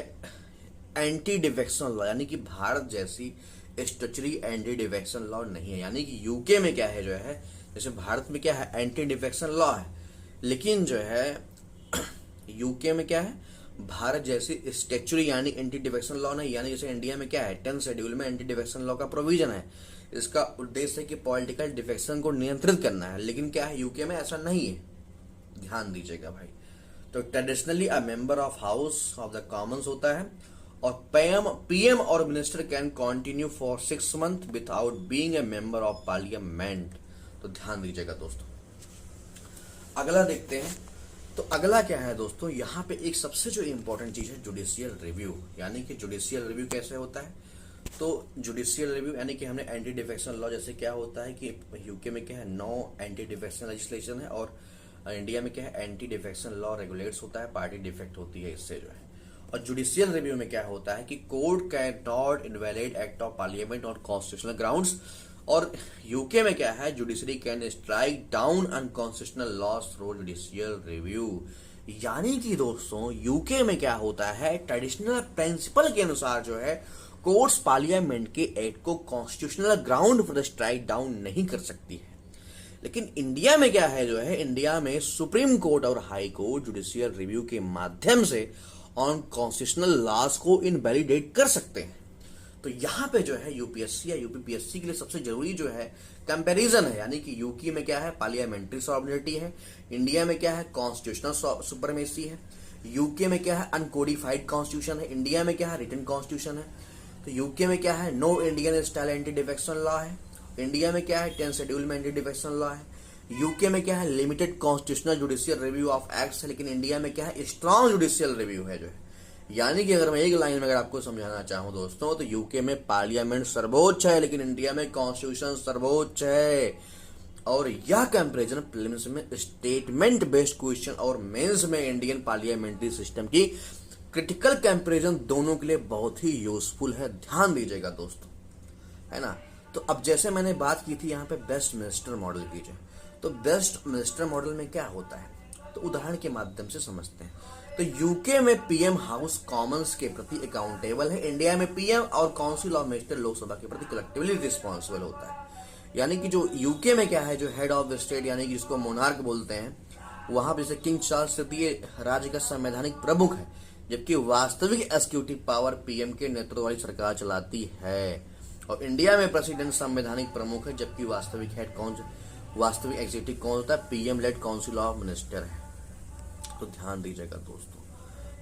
एंटी डिफेक्शन लॉ, यानी कि भारत जैसी स्टैट्यूटरी एंटी डिफेक्शन लॉ नहीं है। यानी कि यूके में क्या है जो है, जैसे भारत में क्या है, एंटी डिफेक्शन लॉ है, लेकिन जो है यूके में क्या है, भारत जैसी स्टैट्यूटरी यानी एंटी डिफेक्शन लॉ नहीं। यानी जैसे इंडिया में क्या है, 10 शेड्यूल में एंटी डिफेक्शन लॉ का प्रोविजन है, इसका उद्देश्य है कि पॉलिटिकल डिफेक्शन को नियंत्रित करना है। लेकिन क्या है, यूके में ऐसा नहीं है, ध्यान दीजिएगा भाई। तो traditionally a member of house of the Commons होता है, और पीएम और minister can continue for 6 month without being a member of parliament. तो ध्यान दीजिएगा दोस्तों। अगला देखते हैं। तो अगला क्या है दोस्तों, यहाँ पे एक सबसे जो इंपॉर्टेंट चीज है, जुडिशियल रिव्यू। यानी कि जुडिशियल रिव्यू कैसे होता है, तो जुडिशियल रिव्यू यानी कि हमने एंटी डिफेक्शन लॉ, जैसे क्या होता है कि यूके में क्या है, 9 एंटी डिफेक्शन लेजिस्लेशन है, और इंडिया में क्या है, एंटी डिफेक्शन लॉ रेगुलेट्स होता है, पार्टी डिफेक्ट होती है इससे जो है। और जुडिशियल रिव्यू में क्या होता है कि court can not invalid act of parliament on constitutional grounds, और यूके में क्या है, judiciary can strike down unconstitutional laws through judicial review. यानी कि दोस्तों यूके में क्या होता है, ट्रेडिशनल प्रिंसिपल के अनुसार जो है कोर्ट्स पार्लियामेंट के एक्ट को कॉन्स्टिट्यूशनल ग्राउंड पर स्ट्राइक डाउन नहीं कर सकती है। लेकिन इंडिया में क्या है जो है, इंडिया में सुप्रीम कोर्ट और हाई कोर्ट जुडिशियल रिव्यू के माध्यम से ऑन कॉन्स्टिट्यूशनल लॉज को इनवैलिडेट कर सकते हैं। तो यहाँ पे जो है यूपीएससी या यूपीपीएससी के लिए सबसे जरूरी जो है कंपैरिजन है। यानी कि यूके में क्या है, पार्लियामेंट्री सॉवरेनिटी है, इंडिया में क्या है, कॉन्स्टिट्यूशनल सुप्रीमेसी है, यूके में क्या है, अनकोडिफाइड कॉन्स्टिट्यूशन है, इंडिया में क्या है, रिटन कॉन्स्टिट्यूशन है। तो यूके में क्या है, no Indian style anti defection law है, इंडिया में क्या है, 10 शेड्यूल में एंटी डिफेक्शन लॉ है, यूके में क्या है, limited constitutional judicial review of acts है, लेकिन इंडिया में क्या है, स्ट्रॉन्ग जुडिशियल रिव्यू है जो है। यानी कि अगर मैं एक लाइन में अगर आपको समझाना चाहूं दोस्तों, तो यूके में पार्लियामेंट सर्वोच्च है, लेकिन इंडिया में कॉन्स्टिट्यूशन सर्वोच्च है। और यह कंपैरिजन प्रीलिम्स में स्टेटमेंट बेस्ड क्वेश्चन और मेंस में इंडियन पार्लियामेंट्री सिस्टम की क्रिटिकल कंपैरिजन दोनों के लिए बहुत ही यूजफुल है। ध्यान दीजिएगा दोस्तों, है ना। तो अब जैसे मैंने बात की थी यहाँ पे बेस्ट मिनिस्टर मॉडल की, तो बेस्ट मिनिस्टर मॉडल में क्या होता है, तो उदाहरण के माध्यम से समझते हैं। तो यूके में पीएम हाउस कॉमन्स के प्रति अकाउंटेबल है, इंडिया में पीएम और काउंसिल ऑफ मिनिस्टर लोकसभा के प्रति कलेक्टिवली रिस्पॉन्सिबल होता है। यानी कि जो यूके में क्या है, जो हेड ऑफ द स्टेट यानी कि जिसको मोनार्क बोलते हैं, वहां पर जैसे किंग चार्ल्स तृतीय राज्य का संवैधानिक प्रमुख है, जबकि वास्तविक एग्जीक्यूटिव पावर पीएम के नेतृत्व वाली सरकार चलाती है। और इंडिया में प्रेसिडेंट संवैधानिक प्रमुख है, जबकि वास्तविक एग्जीक्यूटिव कौन होता है? PM led council of minister है। तो ध्यान दीजिएगा दोस्तों।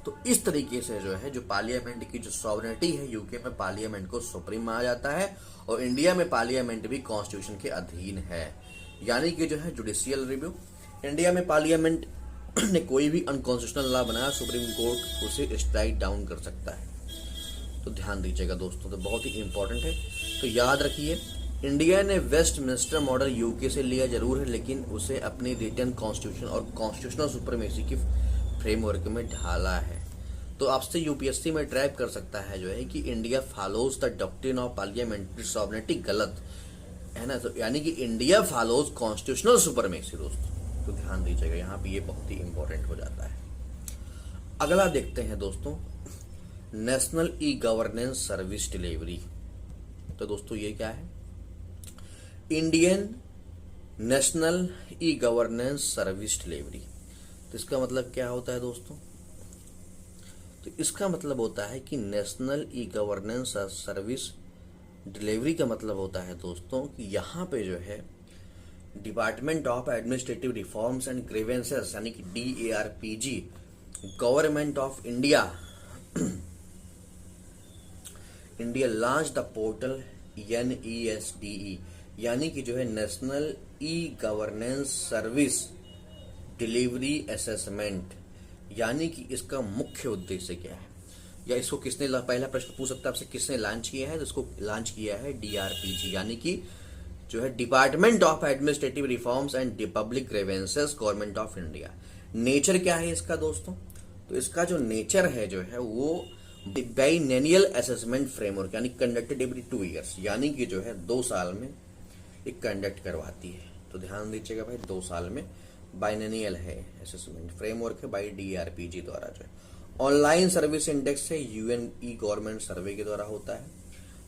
तो इस तरीके से जो है, जो पार्लियामेंट की जो सॉवरेनिटी है, यूके में पार्लियामेंट को सुप्रीम माना जाता है और इंडिया में पार्लियामेंट भी कॉन्स्टिट्यूशन के अधीन है। यानी कि जो है जुडिशियल रिव्यू, इंडिया में पार्लियामेंट ने कोई भी अनकॉन्स्टिट्यूशनल लॉ बनाया, सुप्रीम कोर्ट उसे स्ट्राइक डाउन कर सकता है। तो ध्यान दीजिएगा दोस्तों, तो बहुत ही इंपॉर्टेंट है। तो याद रखिए, इंडिया ने वेस्टमिंस्टर मॉडल यूके से लिया जरूर है, लेकिन उसे अपनी रिटर्न कॉन्स्टिट्यूशन और कॉन्स्टिट्यूशनल सुप्रीमेसी की फ्रेमवर्क में ढाला है। तो आपसे यूपीएससी में ट्रैप कर सकता है जो है कि India follows the doctrine of parliamentary sovereignty, गलत है ना। तो यानी कि इंडिया फॉलोज कॉन्स्टिट्यूशनल सुप्रीमेसी दोस्तों। तो ध्यान दीजिएगा, यहाँ पे ये बहुत ही इंपॉर्टेंट हो जाता है। अगला देखते हैं दोस्तों, national e governance service delivery. तो दोस्तों ये क्या है? Indian national e governance service delivery. तो इसका मतलब क्या होता है दोस्तों? तो इसका मतलब होता है कि national e governance service delivery का मतलब होता है दोस्तों कि यहाँ पे जो है department of administrative reforms and grievances यानी कि DARPG, government of India launch the portal NESDE, यानी कि जो है national e governance service delivery assessment. यानी कि इसका मुख्य उद्देश्य क्या है, या इसको किसने, पहला प्रश्न पूछ सकता है आपसे, किसने लॉन्च किया है? तो इसको लॉन्च किया है DRPG, यानी कि जो है department of administrative reforms and public grievances, government of India. Nature क्या है इसका दोस्तों? तो इसका जो नेचर है जो है वो बाइनेनियल असेसमेंट फ्रेमवर्क, यानी कंडक्टेड एवरी 2 ईयर्स, यानी कि जो है 2 साल में एक कंडक्ट करवाती है। तो ध्यान दीजिएगा भाई, 2 साल में बाइनेनियल है असेसमेंट फ्रेमवर्क है बाई DRPG द्वारा जो है। ऑनलाइन सर्विस इंडेक्स है UN ई गवर्नमेंट सर्वे के द्वारा होता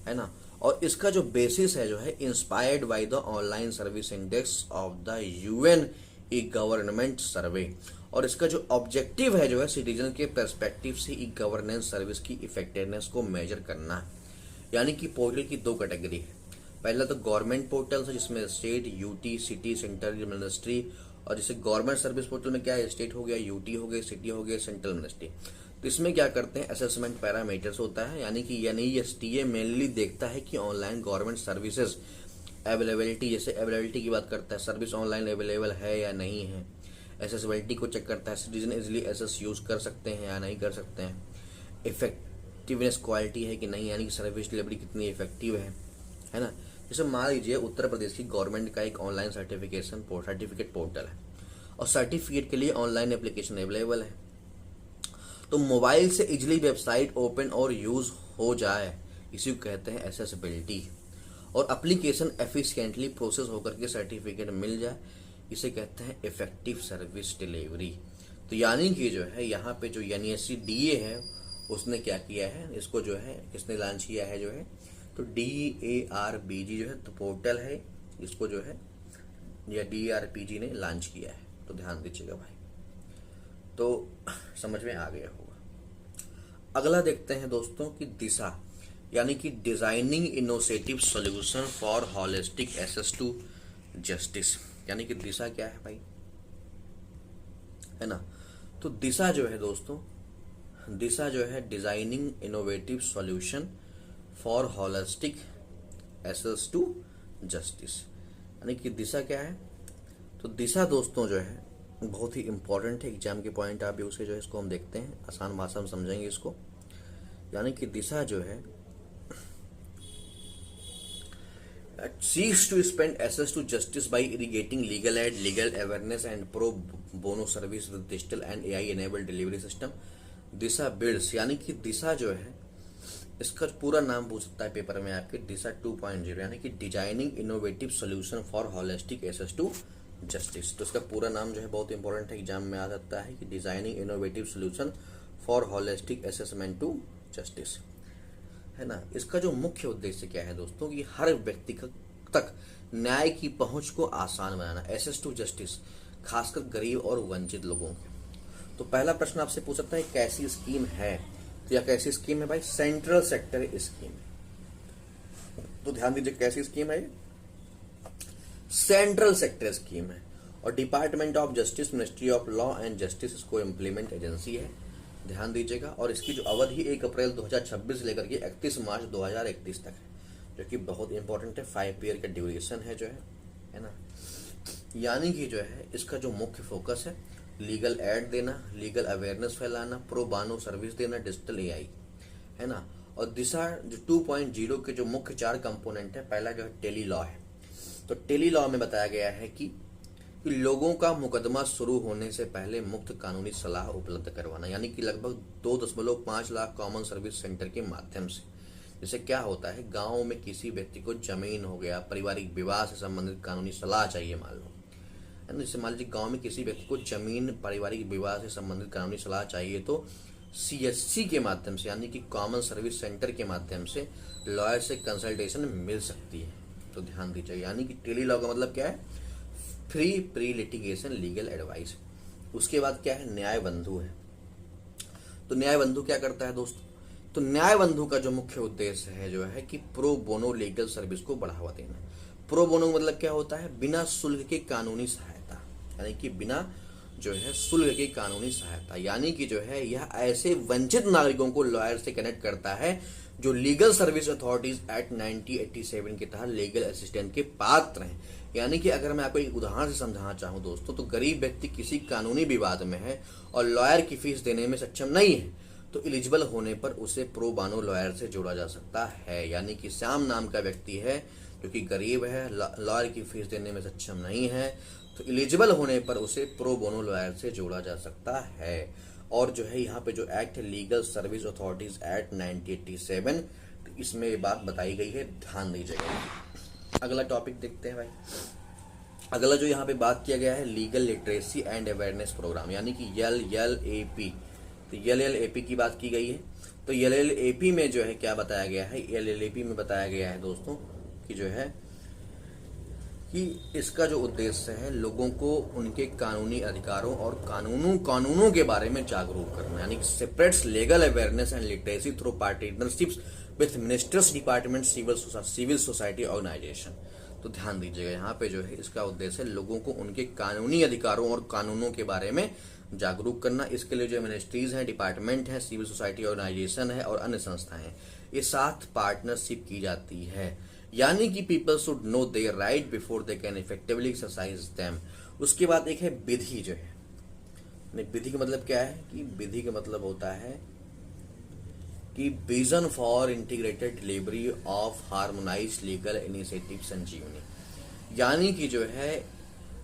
है ना। और इसका जो बेसिस है जो है inspired by the online service index of the UN e government survey. और इसका जो ऑब्जेक्टिव है जो है सिटीजन के पर्सपेक्टिव से ई गवर्नेंस सर्विस की इफेक्टिवनेस को मेजर करना है। यानी कि पोर्टल की 2 कैटेगरी है। पहला तो गवर्नमेंट पोर्टल है जिसमें state, UT, city, central ministry, और जैसे गवर्नमेंट सर्विस पोर्टल में क्या है, स्टेट हो गया, UT हो गया, सिटी हो गया, सेंट्रल मिनिस्ट्री। तो इसमें क्या करते हैं, असेसमेंट पैरामीटर्स होता है, यानी कि NESDA मेनली देखता है कि ऑनलाइन गवर्नमेंट सर्विसेज अवेलेबिलिटी, जैसे अवेलेबिलिटी की बात करता है, सर्विस ऑनलाइन अवेलेबल है या नहीं है। एसेसिबिलिटी को चेक करता है, सिटीजन इजिली एसेस यूज कर सकते हैं या नहीं कर सकते हैं। इफेक्टिवनेस क्वालिटी है कि नहीं, यानी कि सर्विस डिलीवरी कितनी इफेक्टिव है ना। जैसे मान लीजिए उत्तर प्रदेश की गवर्नमेंट का एक ऑनलाइन सर्टिफिकेट पोर्टल है और सर्टिफिकेट के लिए ऑनलाइन एप्लीकेशन अवेलेबल है। तो मोबाइल से इजिली वेबसाइट ओपन और यूज हो जाए, इसी को कहते हैं एसेसिबिलिटी। और एप्लीकेशन एफिशिएंटली प्रोसेस होकर के सर्टिफिकेट मिल जाए, इसे कहते हैं इफेक्टिव सर्विस डिलीवरी। तो यानी कि जो है यहाँ पे जो NESDA है उसने क्या किया है, इसको जो है किसने लॉन्च किया है जो है, तो DARPG जो है तो पोर्टल है, इसको जो है या DRPG ने लॉन्च किया है। तो ध्यान दीजिएगा भाई, तो समझ में आ गया होगा। अगला देखते हैं दोस्तों कि दिशा, यानी कि designing innovative solution for holistic access to justice. यानी कि दिशा क्या है भाई, है ना। तो दिशा जो है दोस्तों, दिशा जो है designing innovative solution for holistic access to justice. यानी कि दिशा क्या है, तो दिशा दोस्तों जो है बहुत ही इंपॉर्टेंट है, एग्जाम के पॉइंट ऑफ व्यू से जो है इसको हम देखते हैं, आसान भाषा में समझेंगे इसको। यानी कि दिशा जो है seeks to expand access to justice by irrigating legal aid, legal awareness and pro bono service with digital and AI enabled delivery system. Disha builds, यानी कि दिशा जो है इसका पूरा नाम पूछ सकता है पेपर में आपके, दिशा 2.0, यानी कि designing innovative solution for holistic access to justice. तो इसका पूरा नाम जो है बहुत इंपॉर्टेंट है, एग्जाम में आ सकता है कि designing innovative solution for holistic assessment to justice, है ना। इसका जो मुख्य उद्देश्य क्या है दोस्तों, कि हर व्यक्ति तक न्याय की पहुंच को आसान बनाना, एक्सेस टू जस्टिस, खासकर गरीब और वंचित लोगों के। तो पहला प्रश्न आपसे पूछ सकता है कैसी स्कीम है, तो या कैसी स्कीम है भाई, सेंट्रल सेक्टर स्कीम। तो ध्यान दीजिए कैसी स्कीम है, सेंट्रल सेक्टर स्कीम है और department of justice, ministry of law and justice इसको इम्प्लीमेंट एजेंसी है। ध्यान दीजिएगा। और इसकी जो अवधि 1 अप्रैल 2026 से लेकर के 31 मार्च 2031 तक है, जो कि बहुत इंपॉर्टेंट है। 5 ईयर का ड्यूरेशन है जो है ना। यानी कि जो है इसका जो मुख्य फोकस है लीगल एड देना, लीगल अवेयरनेस फैलाना, प्रो बानो सर्विस देना, डिजिटल एआई, है ना। और दिशा जो 2.0 के जो मुख्य 4 कंपोनेंट है, पहला जो है टेली लॉ है। तो टेली लॉ में बताया गया है कि लोगों का मुकदमा शुरू होने से पहले मुफ्त कानूनी सलाह उपलब्ध करवाना, यानी कि लगभग 2.5 लाख कॉमन सर्विस सेंटर के माध्यम से। जैसे क्या होता है, गांव में किसी व्यक्ति को जमीन हो गया, पारिवारिक विवाह से संबंधित कानूनी सलाह चाहिए मान लो, है ना। जैसे मान लीजिए गांव में किसी व्यक्ति को जमीन, पारिवारिक विवाह से संबंधित कानूनी सलाह चाहिए तो CSC के माध्यम से, यानी कि कॉमन सर्विस सेंटर के माध्यम से लॉयर से कंसल्टेशन मिल सकती है। तो ध्यान दीजिए, यानी कि टेली लॉ का मतलब क्या है, free pre litigation legal advice. उसके बाद क्या है, न्याय बंधु है। तो न्याय बंधु क्या करता है दोस्तों, तो न्याय बंधु का जो मुख्य उद्देश्य है जो है कि प्रो बोनो लीगल सर्विस को बढ़ावा देना। प्रो बोनो मतलब क्या होता है, बिना शुल्क के कानूनी सहायता, यानी कि बिना जो है शुल्क की कानूनी सहायता, यानी कि जो है यह ऐसे वंचित नागरिकों को लॉयर से कनेक्ट करता है जो लीगल सर्विस अथॉरिटीज एक्ट 1987 के तहत लीगल असिस्टेंट के पात्र हैं। यानी कि अगर मैं आपको एक उदाहरण से समझाना चाहूं दोस्तों, तो गरीब व्यक्ति किसी कानूनी विवाद में है और लॉयर की फीस देने में सक्षम नहीं है, तो एलिजिबल होने पर उसे प्रो बानो लॉयर से जोड़ा जा सकता है। यानी कि श्याम नाम का व्यक्ति है जो कि गरीब है, लॉयर की फीस देने में सक्षम नहीं है, तो एलिजिबल होने पर उसे प्रो बोनो लॉयर से जोड़ा जा सकता है। और जो है यहाँ पे जो एक्ट है लीगल सर्विस अथॉरिटीज एक्ट 1987, तो इसमें ये बात बताई गई है, ध्यान दीजिएगा। अगला टॉपिक देखते हैं भाई। अगला जो यहाँ पे बात किया गया है legal literacy and awareness programme, यानी कि LLAP। तो LLAP की बात की गई है। तो LLAP में जो है क्या बताया गया है, LLAP में बताया गया है दोस्तों कि जो है कि इसका जो उद्देश्य है लोगों को उनके कानूनी अधिकारों और कानूनों के बारे में जागरूक करना, यानी separates legal awareness and literacy through partnerships with ministers department civil society organisation. तो ध्यान दीजिएगा, यहाँ पे जो है इसका उद्देश्य है लोगों को उनके कानूनी अधिकारों और कानूनों के बारे में जागरूक करना। इसके लिए जो मिनिस्ट्रीज हैं, डिपार्टमेंट है, सिविल सोसाइटी ऑर्गेनाइजेशन है और अन्य संस्थाएं हैं, ये साथ पार्टनरशिप की जाती है। यानी कि people should know their right before they can effectively exercise them. उसके बाद एक है विधि जो है, विधि का मतलब क्या है कि विधि का मतलब होता है कि vision for integrated delivery of harmonised legal initiative Sanjeevani. यानी कि जो है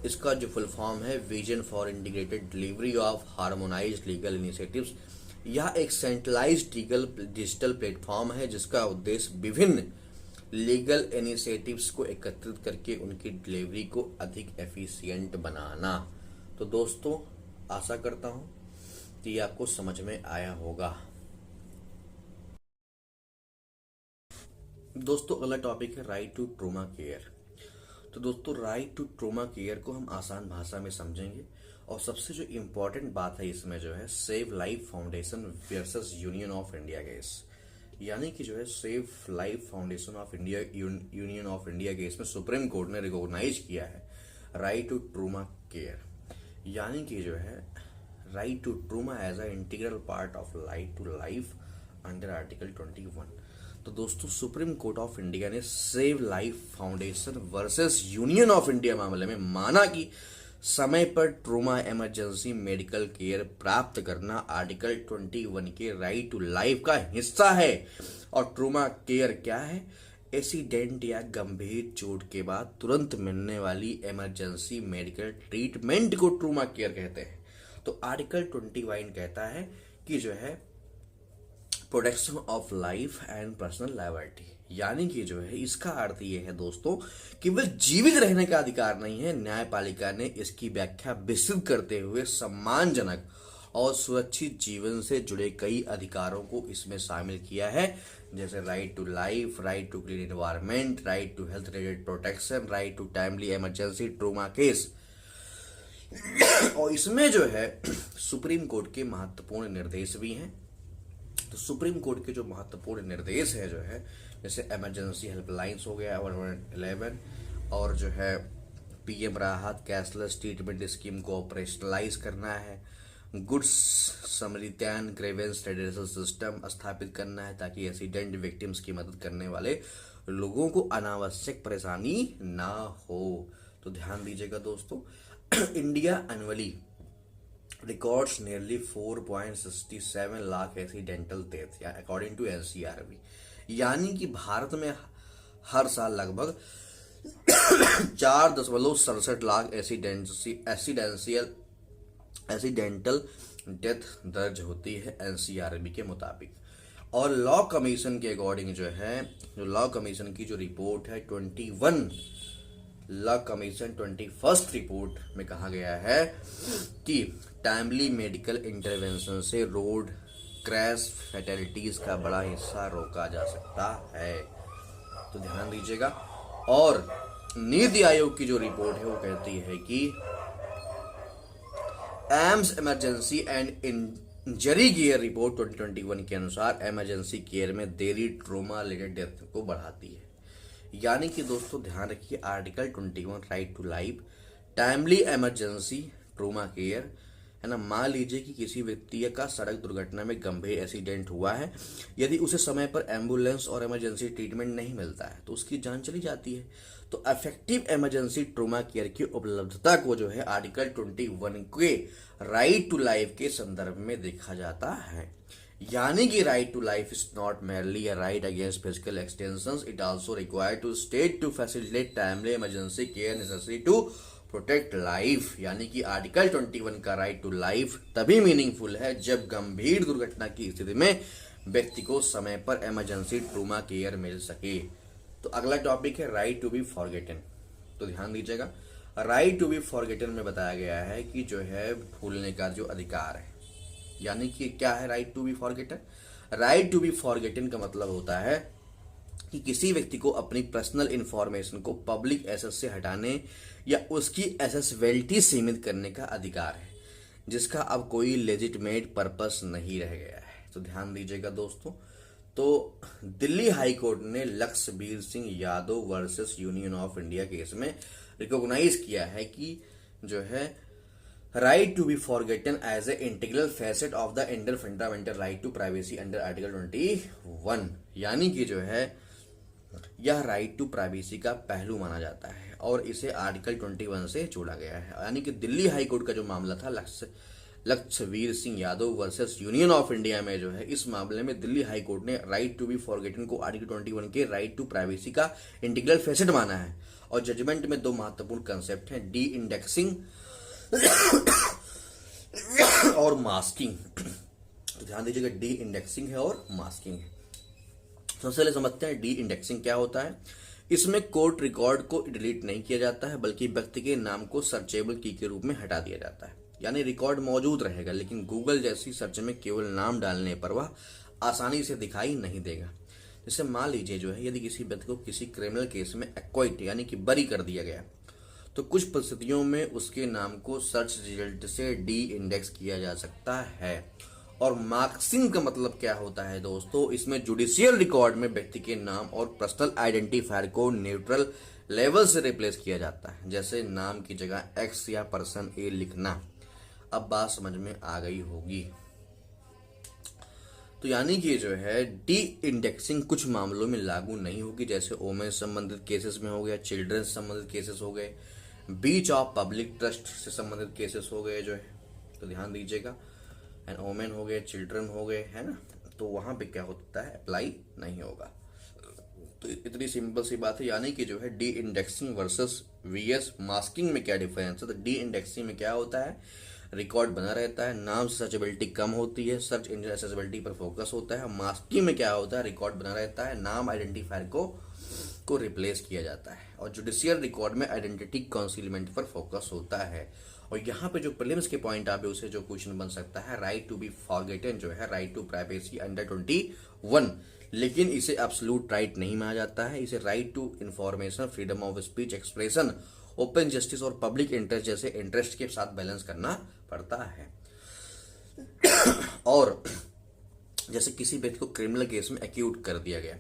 इसका जो फुल फॉर्म है vision for integrated delivery of harmonised legal initiatives. यह एक सेंट्रलाइज्ड लीगल डिजिटल प्लेटफॉर्म है जिसका उद्देश्य विभिन्न लीगल इनिशिएटिव्स को एकत्रित करके उनकी डिलीवरी को अधिक एफिशिएंट बनाना। तो दोस्तों आशा करता हूं कि ये आपको समझ में आया होगा। दोस्तों अगला टॉपिक है राइट टू ट्रोमा केयर। तो दोस्तों राइट टू ट्रोमा केयर को हम आसान भाषा में समझेंगे और सबसे जो इम्पोर्टेंट बात है इसमें जो है save Life Foundation versus union of India case. यानी कि जो है save Life foundation of India union of India case में सुप्रीम कोर्ट ने रिकॉग्नाइज किया है राइट टू ट्रोमा केयर, यानी कि जो है right to trauma as a integral part of right to life under article 21। तो दोस्तों सुप्रीम कोर्ट ऑफ इंडिया ने Save Life Foundation versus union of India मामले में माना कि समय पर ट्रोमा इमरजेंसी मेडिकल केयर प्राप्त करना आर्टिकल 21 के राइट टू लाइफ का हिस्सा है। और ट्रोमा केयर क्या है, एक्सीडेंट या गंभीर चोट के बाद तुरंत मिलने वाली इमरजेंसी मेडिकल ट्रीटमेंट को ट्रोमा केयर कहते हैं। तो आर्टिकल 21 कहता है कि जो है protection of life and personal liability, यानी कि जो है इसका अर्थ ये है दोस्तों कि वह जीवित रहने का अधिकार नहीं है। न्यायपालिका ने इसकी व्याख्या विस्तृत करते हुए सम्मानजनक और सुरक्षित जीवन से जुड़े कई अधिकारों को इसमें शामिल किया है, जैसे right to life, right to clean environment, right to health related protection, right to timely emergency trauma case. और इसमें जो है सुप्रीम कोर्ट के महत्वपूर्ण निर्देश भी हैं। तो सुप्रीम कोर्ट के जो महत्वपूर्ण निर्देश है जो है जैसे इमरजेंसी हेल्पलाइंस हो गया 111, और जो है पीएम राहत कैशलेस ट्रीटमेंट स्कीम को ऑपरेशनलाइज करना है, गुड्स समरिटैन ग्रेवेंस रेडियल सिस्टम स्थापित करना है ताकि एक्सीडेंट विक्टिम्स की मदद करने वाले लोगों को अनावश्यक परेशानी ना हो। तो ध्यान दीजिएगा दोस्तों, India annually records nearly 4.67 lakh accidental death according to NCRB, यानी कि भारत में हर साल लगभग 4.67 लाख एक्सीडेंटल डेथ दर्ज होती है एनसीआरबी के मुताबिक। और लॉ कमीशन के अकॉर्डिंग जो है, जो लॉ कमीशन की जो रिपोर्ट है 21 लॉ कमीशन 21st रिपोर्ट में कहा गया है कि टाइमली मेडिकल इंटरवेंशन से रोड क्रैश फैटेलिटीज का बड़ा हिस्सा रोका जा सकता है। तो ध्यान दीजिएगा। और नीति आयोग की जो रिपोर्ट है वो कहती है कि AIIMS emergency and injury care report 2021 के अनुसार इमरजेंसी केयर में देरी ट्रोमा रिलेटेड डेथ को बढ़ाती है। यानी कि दोस्तों ध्यान रखिए, article 21 right to life, timely emergency trauma care है ना। मान लीजिए कि किसी व्यक्ति का सड़क दुर्घटना में गंभीर एक्सीडेंट हुआ है, यदि उसे समय पर एम्बुलेंस और इमरजेंसी ट्रीटमेंट नहीं मिलता है तो उसकी जान चली जाती है। तो इफेक्टिव इमरजेंसी ट्रोमा केयर की उपलब्धता को जो है आर्टिकल 21 के राइट टू लाइफ के संदर्भ में देखा जाता है। यानी कि right to life is not merely a right against physical extensions, it also required to state to facilitate timely emergency care necessary to protect life. यानी कि आर्टिकल 21 का राइट टू लाइफ तभी मीनिंगफुल है जब गंभीर दुर्घटना की स्थिति में व्यक्ति को समय पर इमरजेंसी ट्रोमा केयर मिल सके। तो अगला टॉपिक है राइट टू बी फॉरगेटन। तो ध्यान दीजिएगा, राइट टू बी फॉरगेटन में बताया गया है कि जो है भूलने का जो अधिकार है। यानी कि क्या है right to be forgotten? Right to be forgotten का मतलब होता है कि किसी व्यक्ति को अपनी पर्सनल इंफॉर्मेशन को पब्लिक एक्सेस से हटाने या उसकी एक्सेसिबिलिटी सीमित करने का अधिकार है, जिसका अब कोई लेजिटिमेट पर्पस नहीं रह गया है। तो ध्यान दीजिएगा दोस्तों, तो दिल्ली हाई कोर्ट ने Lakshyaveer Singh Yadav versus union of India case में रिकॉग्नाइज किया है कि जो है right to be forgotten as a integral facet of the Indian fundamental right to privacy under article 21। यानी कि जो है यह राइट टू प्राइवेसी का पहलू माना जाता है और इसे आर्टिकल 21 से जोड़ा गया है। यानी कि दिल्ली हाई कोर्ट का जो मामला था Lakshyaveer Singh Yadav versus union of India में जो है, इस मामले में दिल्ली हाई कोर्ट ने राइट टू बी फॉरगेटन को आर्टिकल 21 के राइट टू प्राइवेसी का इंटीग्रल फैसेट माना है। और जजमेंट में दो महत्वपूर्ण कंसेप्ट हैं, डी इंडेक्सिंग और मास्किंग। तो ध्यान दीजिएगा, डी इंडेक्सिंग है और मास्किंग है। सबसे पहले समझते हैं डी इंडेक्सिंग क्या होता है। इसमें कोर्ट रिकॉर्ड को डिलीट नहीं किया जाता है, बल्कि व्यक्ति के नाम को सर्चेबल की के रूप में हटा दिया जाता है। यानी रिकॉर्ड मौजूद रहेगा, लेकिन गूगल जैसी सर्च में केवल नाम डालने पर वह आसानी से दिखाई नहीं देगा। जैसे मान लीजिए जो है, यदि किसी व्यक्ति को किसी क्रिमिनल केस में एक्वाइट यानी कि बरी कर दिया गया, तो कुछ परिस्थितियों में उसके नाम को सर्च रिजल्ट से डी इंडेक्स किया जा सकता है। और मार्क्सिंग का मतलब क्या होता है दोस्तों? इसमें जुडिशियल रिकॉर्ड में व्यक्ति के नाम और पर्सनल आइडेंटिफायर को न्यूट्रल लेवल से रिप्लेस किया जाता है, जैसे नाम की जगह एक्स या पर्सन ए लिखना। अब बात समझ में आ गई होगी। तो यानी कि जो है डी इंडेक्सिंग कुछ मामलों में लागू नहीं होगी, जैसे वोमेन संबंधित केसेस में हो गया, चिल्ड्रन संबंधित केसेस हो गए, बीच ऑफ पब्लिक ट्रस्ट से संबंधित केसेस हो गए जो है। तो ध्यान दीजिएगा, एंड वोमेन हो गए, चिल्ड्रन हो गए, है ना। तो वहां पे क्या होता है, अप्लाई नहीं होगा। तो इतनी सिंपल सी बात है। यानी कि जो है de indexing versus vs masking में क्या डिफरेंस है? तो डी इंडेक्सिंग में क्या होता है, रिकॉर्ड बना रहता है, नाम से सर्चेबिलिटी कम होती है, सर्च इंजन एक्सेसिबिलिटी पर फोकस होता है। मास्किंग में क्या होता है, रिकॉर्ड बना रहता है, नाम आइडेंटिफायर को रिप्लेस किया जाता है। और जुडिशियल रिकॉर्ड में आइडेंटिटी कंसीलमेंट पर फोकस होता है। और यहाँ पे जो प्रीलिम्स के पॉइंट आप उसे जो क्वेश्चन बन सकता है, राइट टू बी फॉरगेटन जो है राइट टू प्राइवेसी अंडर 21, लेकिन इसे एब्सोल्यूट राइट नहीं माना जाता है। इसे right to information, freedom of speech, expression, open justice और पब्लिक इंटरेस्ट जैसे इंटरेस्ट के साथ बैलेंस करना पड़ता है। और जैसे किसी व्यक्ति को क्रिमिनल केस में एक्यूट कर दिया गया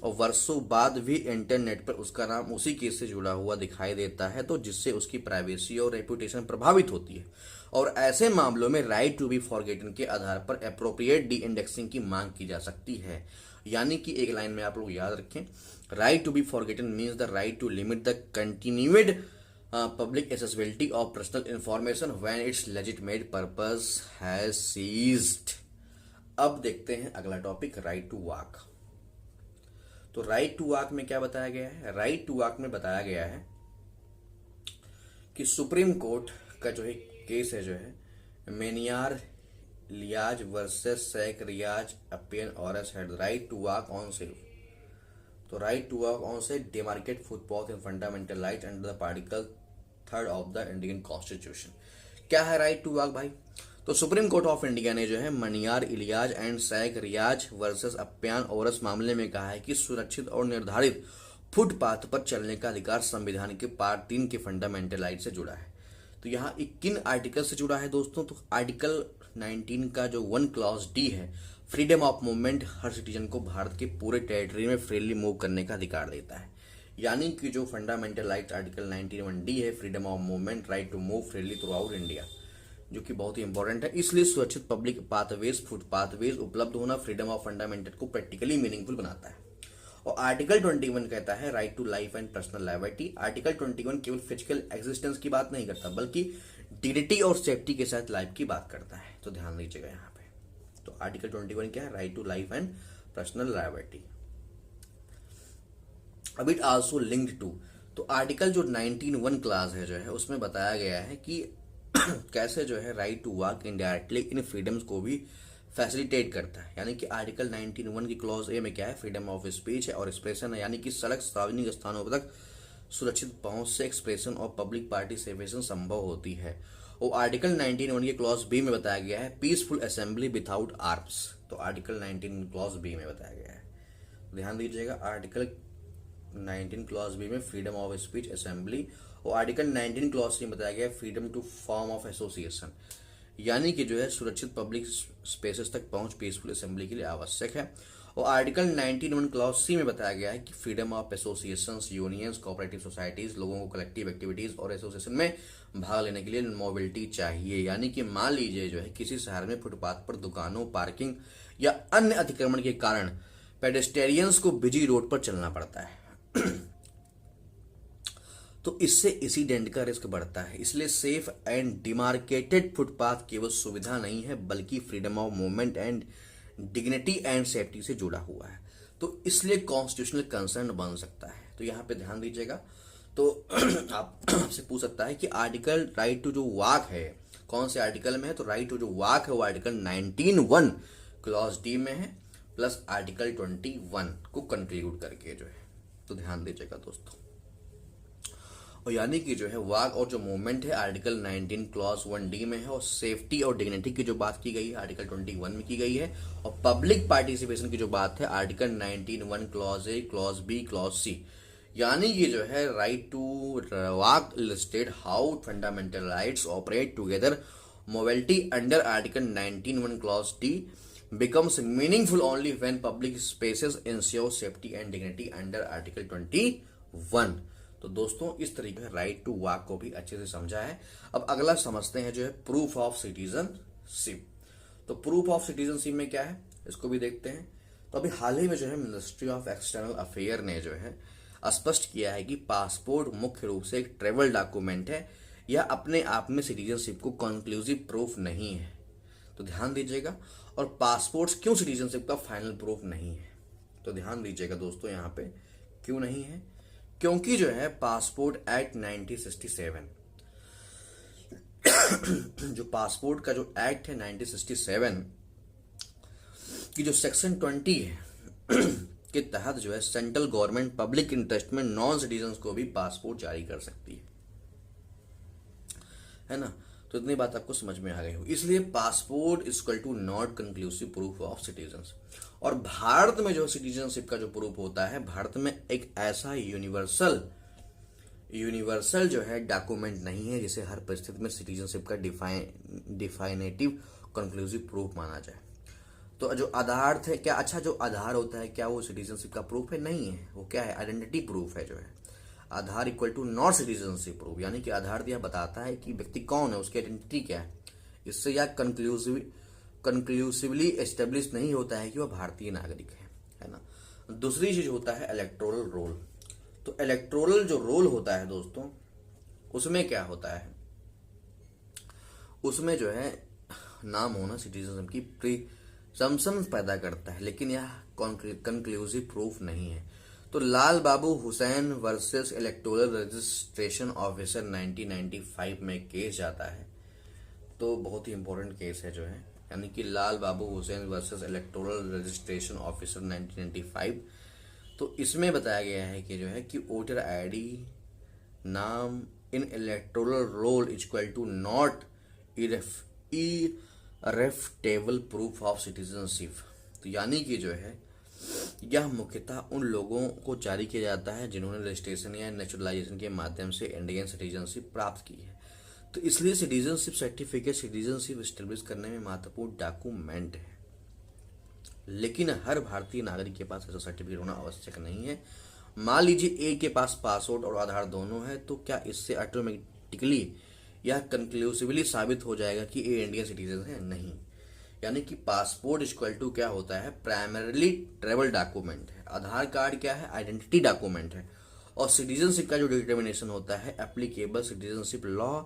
और वर्षों बाद भी इंटरनेट पर उसका नाम उसी केस से जुड़ा हुआ दिखाई देता है, तो जिससे उसकी प्राइवेसी और रेपुटेशन प्रभावित होती है। और ऐसे मामलों में राइट टू बी फॉरगेटन के आधार पर अप्रोप्रिएट डी इंडेक्सिंग की मांग की जा सकती है। यानी कि एक लाइन में आप लोग याद रखें, right to be forgotten means the right to limit the continued public accessibility of personal information when its legitimate purpose has ceased। अब देखते हैं अगला टॉपिक, राइट टू वॉक। तो राइट टू वॉक में क्या बताया गया है? राइट टू वॉक में बताया गया है कि सुप्रीम कोर्ट का जो है केस है, जो है मेनियार लियाज वर्सेस शेख रियाज अपियन और had right to walk on सिर्फ। तो राइट टू वॉक ऑन से demarcate footpath in fundamental right under the article 3 of the Indian constitution. क्या है राइट टू वॉक भाई? तो सुप्रीम कोर्ट ऑफ इंडिया ने जो है मनियार इलियाज एंड शेख रियाज वर्सेस अप्यान औरस मामले में कहा है कि सुरक्षित और निर्धारित फुटपाथ पर चलने का अधिकार संविधान के पार्ट 3 के फंडामेंटल राइट से जुड़ा है। तो यहाँ किन आर्टिकल से जुड़ा है दोस्तों? तो आर्टिकल 19 का जो 1 क्लॉज डी है, freedom of movement her citizen को भारत के पूरे टेरिटरी में फ्रीली मूव करने का अधिकार देता है। यानी कि जो फंडामेंटल राइट आर्टिकल 19(1)D है, freedom of movement, right to move freely throughout India, जो कि बहुत ही इंपॉर्टेंट है। इसलिए सुरक्षित पब्लिक पाथवेज, फुटपाथवेज उपलब्ध होना फ्रीडम ऑफ फंडामेंटल को प्रैक्टिकली मीनिंगफुल बनाता है। और आर्टिकल 21 कहता है right to life and personal liability. Article 21 केवल फिजिकल एग्जिस्टेंस की बात नहीं करता, बल्कि डिग्निटी और सेफ्टी के साथ लाइफ की बात करता है। तो ध्यान दीजिएगा यहाँ पे। तो आर्टिकल 21 क्या है? Right to life and personal liability. अब इट आल्सो लिंक्ड टू, तो आर्टिकल जो 19(1) क्लास है, जो है उसमें बताया गया है कि कैसे जो है right to walk indirectly in freedoms को भी फैसिलिटेट करता है। यानी कि आर्टिकल 19(1) की क्लॉज ए में क्या है? फ्रीडम ऑफ स्पीच है और एक्सप्रेशन है, यानी कि सड़क सार्वजनिक स्थानों तक सुरक्षित पहुंच से एक्सप्रेशन और पब्लिक पार्टिसिपेशन संभव होती है। और आर्टिकल 19(1) के क्लॉज बी में बताया गया है पीसफुल असेंबली विदाउट आर्म्स। तो आर्टिकल 19 क्लॉज बी में बताया गया है, ध्यान दीजिएगा। आर्टिकल 19 क्लॉज बी में फ्रीडम ऑफ स्पीच, असेंबली, और आर्टिकल 19 क्लॉज सी में बताया गया है freedom to form of association, यानी कि जो है सुरक्षित पब्लिक स्पेसेस तक पहुंच पीसफुल असेंबली के लिए आवश्यक है। और आर्टिकल 19(1) क्लॉज सी में बताया गया है कि freedom of associations, unions, cooperative societies, लोगों को कलेक्टिव एक्टिविटीज और एसोसिएशन में भाग लेने के लिए मोबिलिटी चाहिए। यानी कि मान लीजिए जो है किसी शहर में फुटपाथ पर दुकानों, पार्किंग या अन्य अतिक्रमण के कारण पेडेस्टेरियंस को बिजी रोड पर चलना पड़ता है तो इससे एक्सीडेंट का रिस्क बढ़ता है। इसलिए सेफ एंड डिमार्केटेड फुटपाथ केवल सुविधा नहीं है, बल्कि freedom of movement and dignity and safety से जुड़ा हुआ है। तो इसलिए कॉन्स्टिट्यूशनल कंसर्न बन सकता है। तो यहाँ पे ध्यान दीजिएगा। तो आपसे पूछ सकता है कि आर्टिकल राइट टू जो वॉक है कौन से आर्टिकल में है? तो राइट टू जो वॉक है वो आर्टिकल 19(1) क्लॉज डी में है, प्लस आर्टिकल 21 को कंक्लूड करके जो है। तो ध्यान दीजिएगा दोस्तों। और यानी कि जो है वॉक और जो मूवमेंट है आर्टिकल 19 क्लॉज 1D में है, और सेफ्टी और डिग्निटी की जो बात की गई है आर्टिकल 21 में की गई है, और पब्लिक पार्टिसिपेशन की जो बात है article 19(1) clause A, clause B, clause C. यानी कि जो है right to walk illustrate how fundamental rights operate together. Mobility under article 19(1) clause D becomes meaningful only when public spaces ensure safety and dignity under article 21। तो दोस्तों इस तरीके से right to walk को भी अच्छे से समझा है। अब अगला समझते हैं जो है प्रूफ ऑफ सिटीजनशिप। तो प्रूफ ऑफ सिटीजनशिप में क्या है इसको भी देखते हैं। तो अभी हाल ही में जो है मिनिस्ट्री ऑफ एक्सटर्नल अफेयर ने जो है स्पष्ट किया है कि पासपोर्ट मुख्य रूप से एक ट्रेवल डॉक्यूमेंट है या अपने आप में सिटीजनशिप को कंक्लूसिव प्रूफ नहीं है। तो ध्यान दीजिएगा। और पासपोर्ट्स क्यों सिटीजनशिप का फाइनल प्रूफ नहीं है? तो ध्यान दीजिएगा दोस्तों यहाँ पे क्यों नहीं है? क्योंकि जो है पासपोर्ट एक्ट 1967 जो पासपोर्ट का जो एक्ट है 1967 की जो सेक्शन 20 है के तहत जो है सेंट्रल गवर्नमेंट पब्लिक इंटरेस्ट में नॉन सिटीजन को भी पासपोर्ट जारी कर सकती है ना। तो इतनी बात आपको समझ में आ गई हो। इसलिए passport equal to not conclusive proof of citizenship. और भारत में जो सिटीजनशिप का जो प्रूफ होता है, भारत में एक ऐसा यूनिवर्सल जो है डॉक्यूमेंट नहीं है जिसे हर परिस्थिति में सिटीजनशिप का डिफाइनेटिव कंक्लूसिव प्रूफ माना जाए। तो जो आधार थे क्या, अच्छा जो आधार होता है क्या वो सिटीजनशिप का प्रूफ है? नहीं है, वो क्या है, आइडेंटिटी प्रूफ है जो है। Aadhaar equal to not citizenship proof, यानी कि आधार यह बताता है कि व्यक्ति कौन है, उसकी आइडेंटिटी क्या है। इससे यह कंक्लूसिवली एस्टेब्लिश नहीं होता है कि वह भारतीय नागरिक है ना। दूसरी चीज होता है इलेक्टोरल रोल। तो इलेक्टोरल जो रोल होता है दोस्तों, उसमें क्या होता है, उसमें जो है नाम होना सिटीजनशिप की प्रीसम्पशन पैदा करता है, लेकिन यह कंक्लूसिव प्रूफ नहीं है। तो Lal Babu Hussain versus electoral registration officer 1995 में केस जाता है। तो बहुत ही इंपॉर्टेंट केस है जो है, यानी कि Lal Babu Hussain versus electoral registration officer 1995। तो इसमें बताया गया है कि जो है कि वोटर आईडी नाम in electoral roll equal to not irrefutable proof of citizenship. तो यानी कि जो है यह मुख्यतः उन लोगों को जारी किया जाता है जिन्होंने रजिस्ट्रेशन या नेचुरलाइजेशन के माध्यम से इंडियन सिटीजनशिप प्राप्त की है। तो इसलिए सिटीजनशिप सर्टिफिकेट सिटीजनशिप एस्टेब्लिश करने में महत्वपूर्ण डॉक्यूमेंट है, लेकिन हर भारतीय नागरिक के पास ऐसा सर्टिफिकेट होना आवश्यक नहीं है। मान लीजिए ए के पास पासपोर्ट और आधार दोनों है, तो क्या इससे ऑटोमेटिकली यह कंक्लूसिवली साबित हो जाएगा कि ए इंडियन सिटीजन है? नहीं। यानी कि पासपोर्ट इक्वल टू क्या होता है, प्राइमरीली ट्रेवल डॉक्यूमेंट है। आधार कार्ड क्या है, आइडेंटिटी डॉक्यूमेंट है। और सिटीजनशिप का जो डिटर्मिनेशन होता है एप्लीकेबल सिटीजनशिप लॉ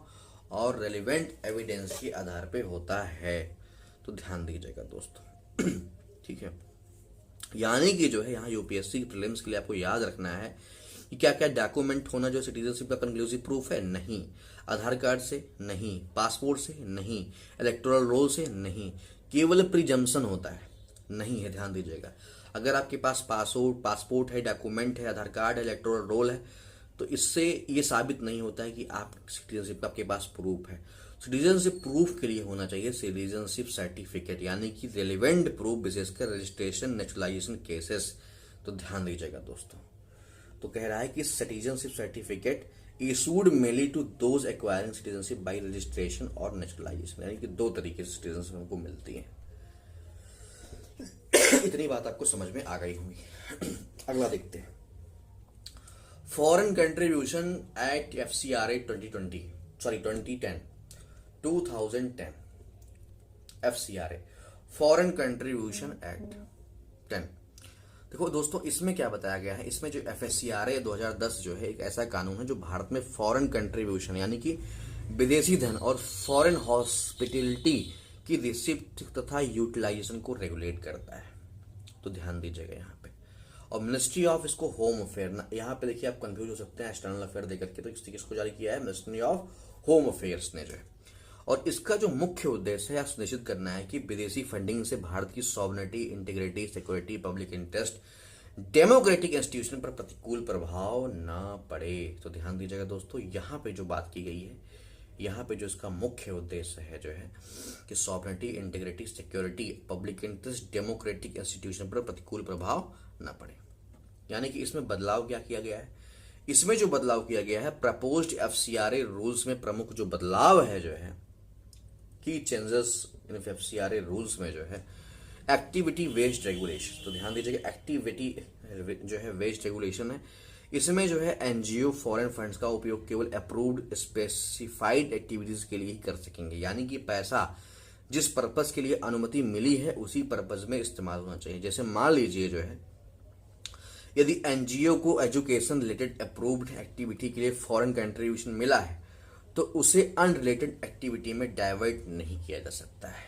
और रेलिवेंट एविडेंस के आधार पे होता है। तो ध्यान दीजिएगा दोस्तों। ठीक है, यानी कि जो है यहाँ यूपीएससी प्रीलिम्स के लिए आपको याद रखना है कि क्या क्या डॉक्यूमेंट होना जो सिटीजनशिप का कंक्लूसिव प्रूफ है। नहीं, आधार कार्ड से नहीं, पासपोर्ट से नहीं, इलेक्टोरल रोल से नहीं, केवल प्रिजम्पशन होता है, नहीं है, ध्यान दीजिएगा। अगर आपके पास पासपोर्ट है, डॉक्यूमेंट है, आधार कार्ड है, इलेक्टोरल रोल है, तो इससे ये साबित नहीं होता है कि आप सिटीजनशिप का आपके पास प्रूफ है। सिटीजनशिप प्रूफ के लिए होना चाहिए सिटीजनशिप सर्टिफिकेट, यानी कि रेलिवेंट प्रूफ, विशेषकर रजिस्ट्रेशन नेचुरलाइजेशन केसेस। तो ध्यान दीजिएगा दोस्तों। तो कह रहा है कि citizenship certificate issued mainly to those acquiring citizenship by registration और नेचुरलाइजेशन, यानी कि दो तरीके से सिटीजनशिप हमको मिलती है। इतनी बात आपको समझ में आ गई होगी। अगला देखते हैं, foreign contribution act FCRA 2010 FCRA foreign contribution act 10। देखो दोस्तों, इसमें क्या बताया गया है, इसमें जो FCRA 2010 जो है एक ऐसा कानून है जो भारत में फॉरेन कंट्रीब्यूशन यानी कि विदेशी धन और फॉरेन हॉस्पिटलिटी की रिसिप्ट तथा यूटिलाइजेशन को रेगुलेट करता है। तो ध्यान दीजिएगा यहाँ पे। और मिनिस्ट्री ऑफ इसको होम अफेयर, यहाँ पे देखिए आप कंफ्यूज हो सकते हैं एक्सटर्नल अफेयर देकर के, तो किसको जारी किया है, मिनिस्ट्री ऑफ होम अफेयर्स ने जो है। और इसका जो मुख्य उद्देश्य है सुनिश्चित करना है कि विदेशी फंडिंग से भारत की sovereignty, integrity, security, public interest, democratic institution पर प्रतिकूल प्रभाव ना पड़े। तो ध्यान दीजिएगा दोस्तों, यहाँ पे जो बात की गई है, यहाँ पे जो इसका मुख्य उद्देश्य है जो है कि sovereignty, integrity, security, public interest, democratic institution पर प्रतिकूल प्रभाव ना पड़े। यानी कि इसमें बदलाव क्या किया गया है, इसमें जो बदलाव किया गया है प्रपोज्ड FCRA रूल्स में प्रमुख जो बदलाव है जो है की चेंजेस इन FCRA रूल्स में जो है एक्टिविटी वेस्ड रेगुलेशन। तो ध्यान दीजिएगा, एक्टिविटी जो है वेस्ड रेगुलेशन है। इसमें जो है NGO फॉरेन फंड्स का उपयोग केवल अप्रूव्ड स्पेसिफाइड एक्टिविटीज के लिए ही कर सकेंगे, यानी कि पैसा जिस पर्पस के लिए अनुमति मिली है उसी पर्पस में इस्तेमाल होना चाहिए। जैसे मान लीजिए जो है यदि NGO को एजुकेशन रिलेटेड अप्रूव्ड एक्टिविटी के लिए फॉरेन कंट्रीब्यूशन मिला है तो उसे अनरिलेटेड एक्टिविटी में डाइवर्ट नहीं किया जा सकता है।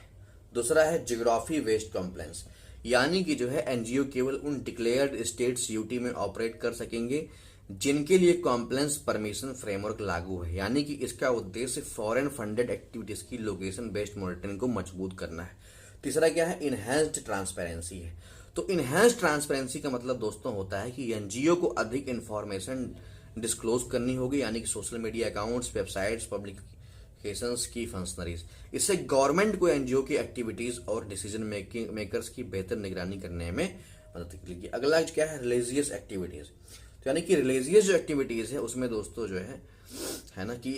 दूसरा है जियोग्राफी वेस्ट कॉम्प्लायंस, यानी कि जो है NGO केवल उन डिक्लेयर्ड स्टेट्स यूटी में ऑपरेट कर सकेंगे जिनके लिए कॉम्प्लायंस परमिशन फ्रेमवर्क लागू है। यानी कि इसका उद्देश्य फॉरेन फंडेड एक्टिविटीज की लोकेशन बेस्ड मॉनिटरिंग को मजबूत करना है। तीसरा क्या है, इनहैंस्ड ट्रांसपेरेंसी है। तो इनहैंस्ड ट्रांसपेरेंसी का मतलब दोस्तों होता है कि NGO को अधिक इंफॉर्मेशन डिस्क्लोज करनी होगी, यानी कि social media accounts, websites, publications की फंक्शनरीज। इससे गवर्नमेंट को NGO की एक्टिविटीज और डिसीजन मेकर्स की बेहतर निगरानी करने में मदद मिलेगी। अगला क्या है, रिलीजियस एक्टिविटीज। तो यानी कि रिलीजियस जो एक्टिविटीज है उसमें दोस्तों जो है ना कि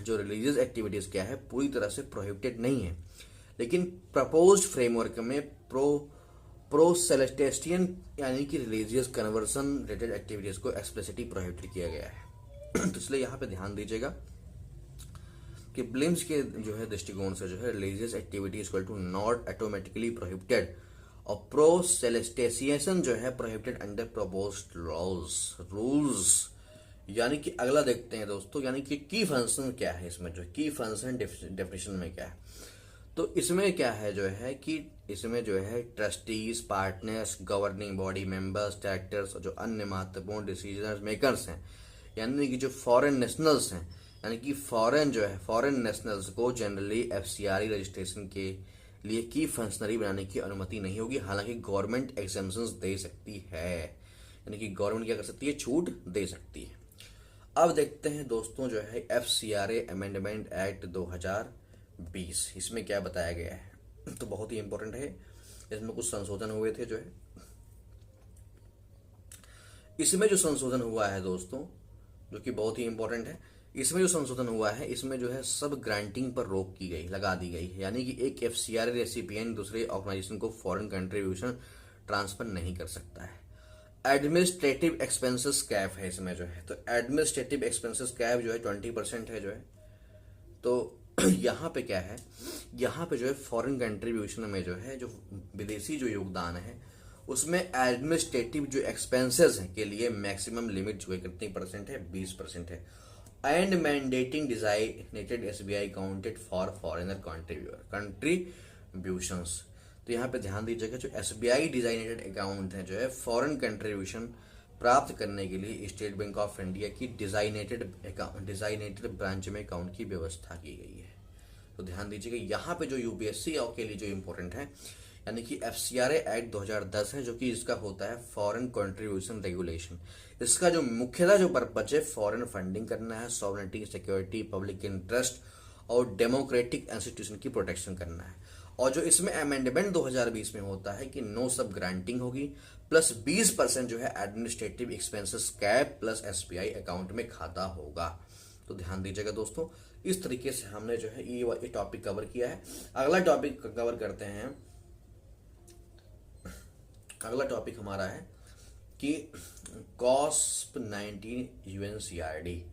जो रिलीजियस एक्टिविटीज क्या है पूरी तरह से प्रोहिबिटेड नहीं है, लेकिन प्रपोज्ड फ्रेमवर्क में प्रोसेलेस्टेस्टियन यानी कि रिलीजियस कन्वर्सन रिलेटेड एक्टिविटीज को एक्सप्लिसिटली प्रोहिबिट किया गया है। तो इसलिए यहाँ पे ध्यान दीजिएगा कि ब्लिम्स के जो है दृष्टिकोण से जो है religious activity equal to not automatically prohibited और प्रोसेलेस्टेसिएशन जो है प्रोहिबिटेड अंडर प्रपोज्ड रूल्स। यानी कि अगला देखते हैं दोस्तों, यानी कि की फंक्शन क्या है इसमें, जो की फंक्शन डेफिनेशन में क्या है। तो इसमें क्या है जो है कि इसमें जो है trustees, partners, governing body members, directors और जो अन्य महत्वपूर्ण डिसीजन मेकर्स हैं, यानी कि जो फॉरेन नेशनल्स हैं, यानी कि फॉरेन जो है फॉरेन नेशनल्स को जनरली एफसीआरई रजिस्ट्रेशन के लिए की फंक्शनरी बनाने की अनुमति नहीं होगी। हालांकि गवर्नमेंट एग्जेम्पशंस दे सकती है, यानी कि गवर्नमेंट क्या कर सकती है, छूट दे सकती है। अब देखते हैं दोस्तों जो है एफसीआरए अमेंडमेंट एक्ट 2020, इसमें क्या बताया गया है। तो बहुत ही इंपॉर्टेंट है, इसमें कुछ संशोधन हुए थे जो है। इसमें जो संशोधन हुआ है दोस्तों, जो कि बहुत ही इंपॉर्टेंट है, इसमें जो संशोधन हुआ है इसमें जो है सब ग्रांटिंग पर रोक की गई, लगा दी गई है। यानी कि एक एफसीआरए रेसिपिएंट दूसरे ऑर्गेनाइजेशन को फॉरेन कंट्रीब्यूशन ट्रांसफर नहीं कर सकता है। एडमिनिस्ट्रेटिव एक्सपेंसेस कैप है इसमें जो है, तो एडमिनिस्ट्रेटिव एक्सपेंसेस कैप जो है 20% है जो है। तो यहाँ पे क्या है, यहाँ पे जो है फॉरेन कंट्रीब्यूशन में जो है जो विदेशी जो योगदान है उसमें एडमिनिस्ट्रेटिव जो एक्सपेंसेस हैं के लिए मैक्सिमम लिमिट जो है कितनी परसेंट है, 20% है। And mandating designated SBI counted for foreigner contributions. तो यहाँ पे ध्यान दीजिएगा, जो एसबीआई डिजाइनेटेड अकाउंट है जो है फॉरेन कंट्रीब्यूशन प्राप्त करने के लिए स्टेट बैंक ऑफ इंडिया की डिजाइनेटेड ब्रांच में अकाउंट की व्यवस्था की गई है। तो ध्यान दीजिएगा यहाँ पे जो यूपीएससी के लिए जो इंपॉर्टेंट है, यानी कि एफसीआरए एक्ट 2010 है, जो कि इसका होता है फॉरेन कंट्रीब्यूशन रेगुलेशन। इसका जो मुख्यतः जो पर्पज है फॉरेन फंडिंग करना है, सॉवरेनिटी, सिक्योरिटी, पब्लिक इंटरेस्ट और डेमोक्रेटिक इंस्टीट्यूशन की प्रोटेक्शन करना है। और जो इसमें अमेंडमेंट 2020 में होता है कि नो सब ग्रांटिंग होगी, प्लस 20% जो है administrative expenses cap plus SBI account में खाता होगा। तो ध्यान दीजिएगा दोस्तों, इस तरीके से हमने जो है ये टॉपिक कवर किया है। अगला टॉपिक कवर करते हैं, अगला टॉपिक हमारा है कि कॉस्प 19 यूएनसीआरडी।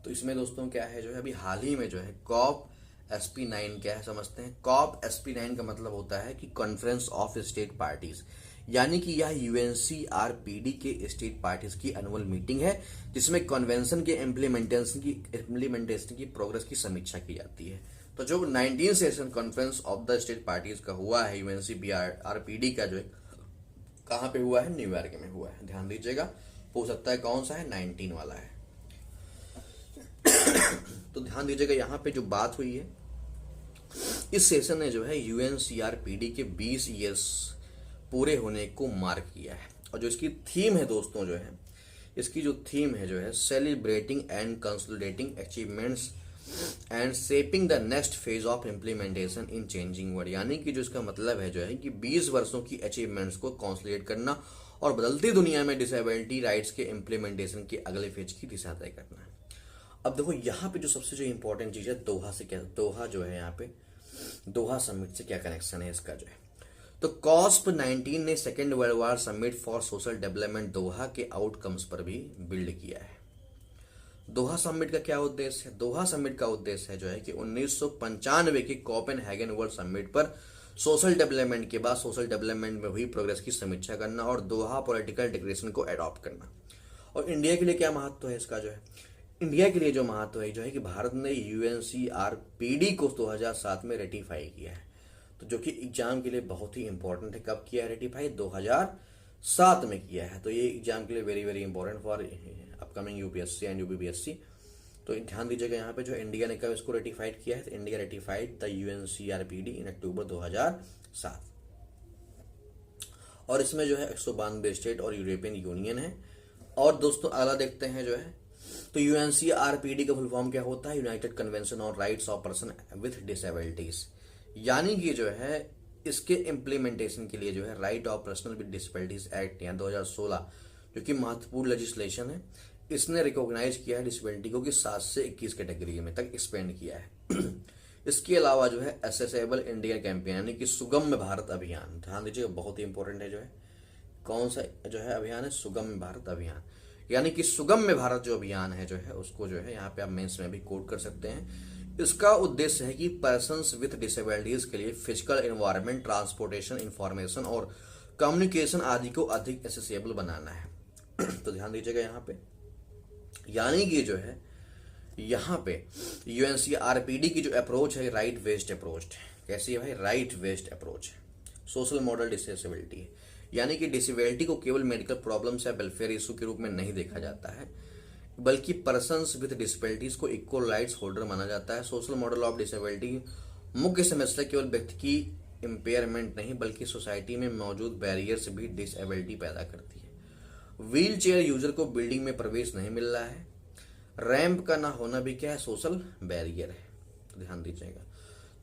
तो इसमें दोस्तों क्या है जो है अभी हाल ही में जो है कॉप SP9 क्या है समझते हैं। कॉप SP9 का मतलब होता है कि कॉन्फ्रेंस ऑफ स्टेट पार्टीज, यानी कि यह यूएनसीआरपीडी के स्टेट पार्टीज की एनुअल मीटिंग है जिसमें कन्वेंशन के इम्प्लीमेंटेशन की प्रोग्रेस की समीक्षा की जाती है। तो जो 19 session conference of the state parties का हुआ है यूएनसीआरपीडी का, जो है कहाँ पे हुआ है, न्यूयॉर्क में हुआ है। ध्यान दीजिएगा, हो सकता है कौन सा है, 19 वाला है। तो ध्यान दीजिएगा यहाँ पे जो बात हुई है, इस सेशन ने जो है यूएनसीआरपीडी के 20 ईयर्स पूरे होने को मार्क किया है। और जो इसकी थीम है दोस्तों जो है, इसकी जो थीम है जो है celebrating and consolidating achievements and shaping the next phase of implementation in changing world. यानी कि जो इसका मतलब है जो है कि 20 वर्षों की अचीवमेंट्स को कंसोलिडेट करना और बदलती दुनिया में डिसेबिलिटी राइट्स के इम्प्लीमेंटेशन के अगले फेज की दिशा तय करना है। अब देखो यहाँ पे जो सबसे जो इंपॉर्टेंट चीज है, दोहा से क्या, दोहा जो है यहाँ पे दोहा समिट से क्या कनेक्शन है इसका जो है। तो कॉस्प 19 ने second world war summit for social development Doha के आउटकम्स पर भी बिल्ड किया है। दोहा समिट का क्या उद्देश्य है, दोहा समिट का उद्देश्य है जो है कि 1995 के कोपेनहेगन वर्ल्ड समिट पर सोशल डेवलपमेंट के बाद सोशल डेवलपमेंट में हुई प्रोग्रेस की समीक्षा करना और दोहा पॉलिटिकल डिक्लेरेशन को अडॉप्ट करना। और इंडिया के लिए क्या महत्व है इसका जो है, इंडिया के लिए जो महत्व है जो है कि भारत ने यूएनसीआरपीडी को 2007 में रेटिफाई किया है। तो जो कि एग्जाम के लिए बहुत ही इंपॉर्टेंट है, कब किया है रेटिफाई, 2007 में किया है। तो ये एग्जाम के लिए very very important for upcoming UPSC and UPPSC. तो ध्यान दीजिएगा यहाँ पे जो इंडिया ने कब इसको रेटिफाइड किया है, तो इंडिया रेटिफाइड द यूएनसीआरपीडी इन अक्टूबर 2007। और इसमें जो है 192 स्टेट और यूरोपियन यूनियन है। और दोस्तों अगला देखते हैं जो है, तो यूएनसीआरपीडी का फुल फॉर्म क्या होता है, United convention on rights of person with disabilities. यानी कि जो है इसके इम्प्लीमेंटेशन के लिए जो है right of person with disabilities act या 2016 जो कि महत्वपूर्ण लेजिस्लेशन है, इसने रिकॉग्नाइज किया है डिसेबिलिटी को कि 7 से 21 कैटेगरी में तक एक्सपेंड किया है। इसके अलावा जो है एसेसेबल इंडिया कैंपेन यानी कि सुगम्य भारत अभियान, ध्यान दीजिएगा बहुत ही इंपॉर्टेंट है जो है, कौन सा जो है अभियान है, सुगम्य भारत अभियान, यानी कि सुगम्य भारत जो अभियान है जो है उसको जो है यहाँ पे आप मेंस में भी कोट कर सकते हैं। इसका उद्देश्य है कि पर्सन्स विथ डिसेबिलिटीज के लिए फिजिकल एनवायरनमेंट, ट्रांसपोर्टेशन, इंफॉर्मेशन और कम्युनिकेशन आदि को अधिक एसेसेबल बनाना है। तो ध्यान दीजिएगा यहाँ पे, यानी कि जो है यहाँ पे यूएनसीआरपीडी की जो अप्रोच है राइट बेस्ड अप्रोच है। कैसी है भाई? राइट बेस्ड अप्रोच है। सोशल मॉडल डिसेबिलिटी है, यानी कि डिसेबिलिटी को केवल मेडिकल प्रॉब्लम्स या वेलफेयर इशू के रूप में नहीं देखा जाता है, बल्कि पर्सन्स विद डिसेबिलिटीज को इक्वल राइट्स होल्डर माना जाता है। सोशल मॉडल ऑफ डिसेबिलिटी मुख्य समस्या केवल व्यक्ति की इम्पेयरमेंट नहीं बल्कि सोसाइटी में मौजूद बैरियर्स भी डिसेबिलिटी पैदा करती है। व्हील चेयर यूजर को बिल्डिंग में प्रवेश नहीं मिल रहा है, रैंप का ना होना भी क्या है? सोशल बैरियर है। तो ध्यान दीजिएगा।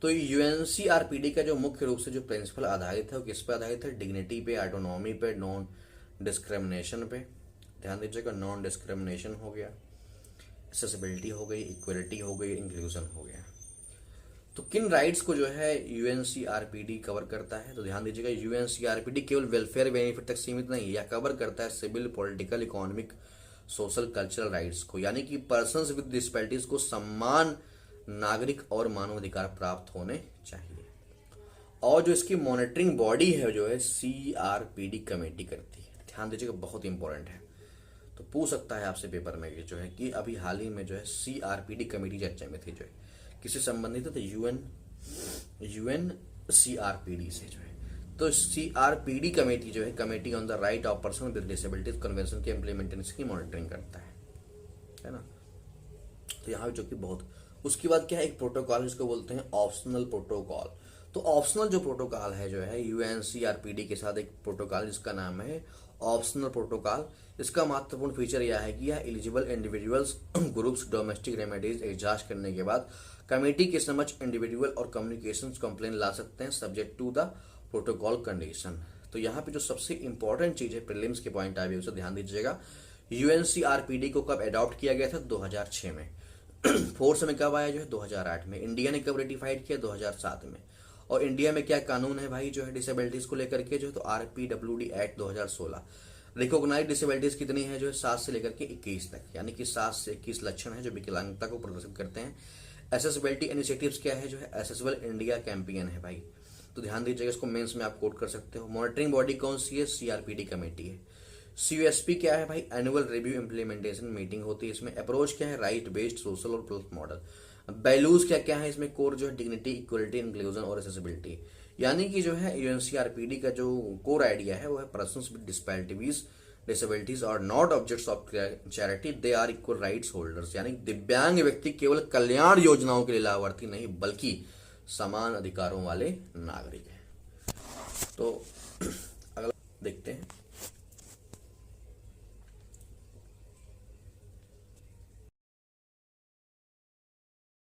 तो यूएनसीआरपीडी का जो मुख्य रूप से जो प्रिंसिपल आधारित है वो किस पे आधारित है? डिग्निटी पे, ऑटोनॉमी पे, नॉन डिस्क्रिमिनेशन पे। ध्यान दीजिएगा, नॉन डिस्क्रिमिनेशन हो गया, एक्सेसिबिलिटी हो गई, इक्वलिटी हो गई, इंक्लूजन हो गया। तो किन राइट्स को जो है यूएनसीआरपीडी कवर करता है? तो ध्यान दीजिएगा, यूएनसीआरपीडी केवल वेलफेयर बेनिफिट तक सीमित नहीं है, यह कवर करता है civil, political, economic, social, cultural rights को, यानी कि पर्सन्स विद डिसेबिलिटीज को सम्मान, नागरिक और मानवाधिकार प्राप्त होने चाहिए। और जो इसकी मॉनिटरिंग बॉडी है जो है सीआरपीडी कमेटी करती है। ध्यान दीजिएगा, बहुत इंपॉर्टेंट है। तो पूछ सकता है आपसे पेपर में जो है कि अभी हाल ही में जो है सीआरपीडी कमेटी चर्चा में थी, जो है किससे संबंधित है? तो यूएन सीआरपीडी से जो है। तो सीआरपीडी कमेटी जो है committee on the right of person with disabilities convention के इम्प्लीमेंटेशन की मॉनिटरिंग करता है ना। तो यहाँ जो कि बहुत, उसके बाद क्या है? एक प्रोटोकॉल जिसको बोलते हैं ऑप्शनल प्रोटोकॉल। तो ऑप्शनल जो प्रोटोकॉल है जो है यूएनसीआरपीडी के साथ एक प्रोटोकॉल जिसका नाम है ऑप्शनल प्रोटोकॉल। इसका महत्वपूर्ण फीचर यह है कि यह eligible individuals, groups, domestic remedies exhaust करने के बाद कमेटी के समक्ष इंडिविजुअल और कम्युनिकेशन कंप्लेन ला सकते हैं subject to the protocol condition. तो यहाँ पे जो सबसे इंपॉर्टेंट चीज है प्रीलिम्स के पॉइंट ऑफ व्यू से, ध्यान दीजिएगा, यूएनसीआरपीडी को कब अडॉप्ट किया गया था? 2006 में। फोर्स में कब आया? जो है 2008 में। इंडिया ने कब रेटिफाइड किया? 2007 में। और इंडिया में क्या कानून है भाई जो है डिसेबिलिटीज को लेकर के? जो है तो आरपीडब्ल्यूडी एक्ट 2016। रिकॉग्नाइज्ड डिसेबिलिटीज कितनी है? जो है 7 से लेकर के 21 तक, यानी कि 7 से 21 लक्षण है जो विकलांगता को प्रदर्शित करते हैं। एसेसिबिलिटी इनिशिएटिव्स क्या है? जो है एसेसिबल इंडिया कैंपेन है भाई। तो ध्यान दीजिएगा, इसको मेंस में आप कोट कर सकते हो। मॉनिटरिंग बॉडी कौन सी है? सीआरपीडी कमेटी है। सीयूएसपी क्या है भाई? एनुअल रिव्यू इम्प्लीमेंटेशन मीटिंग होती है इसमें। अप्रोच क्या है? राइट बेस्ड, सोशल और प्लस मॉडल। वैल्यूज क्या क्या है इसमें? कोर जो है डिग्निटी, इक्वलिटी, इंक्लूजन और एसेसिबिलिटी। यानी कि जो है यूएनसीआरपीडी का जो कोर आइडिया है वो है पर्सन्स विद डिसेबिलिटीज और not objects of charity, they are equal rights holders, यानी दिव्यांग व्यक्ति केवल कल्याण योजनाओं के लिए लाभार्थी नहीं बल्कि समान अधिकारों वाले नागरिक हैं। तो अगला देखते हैं।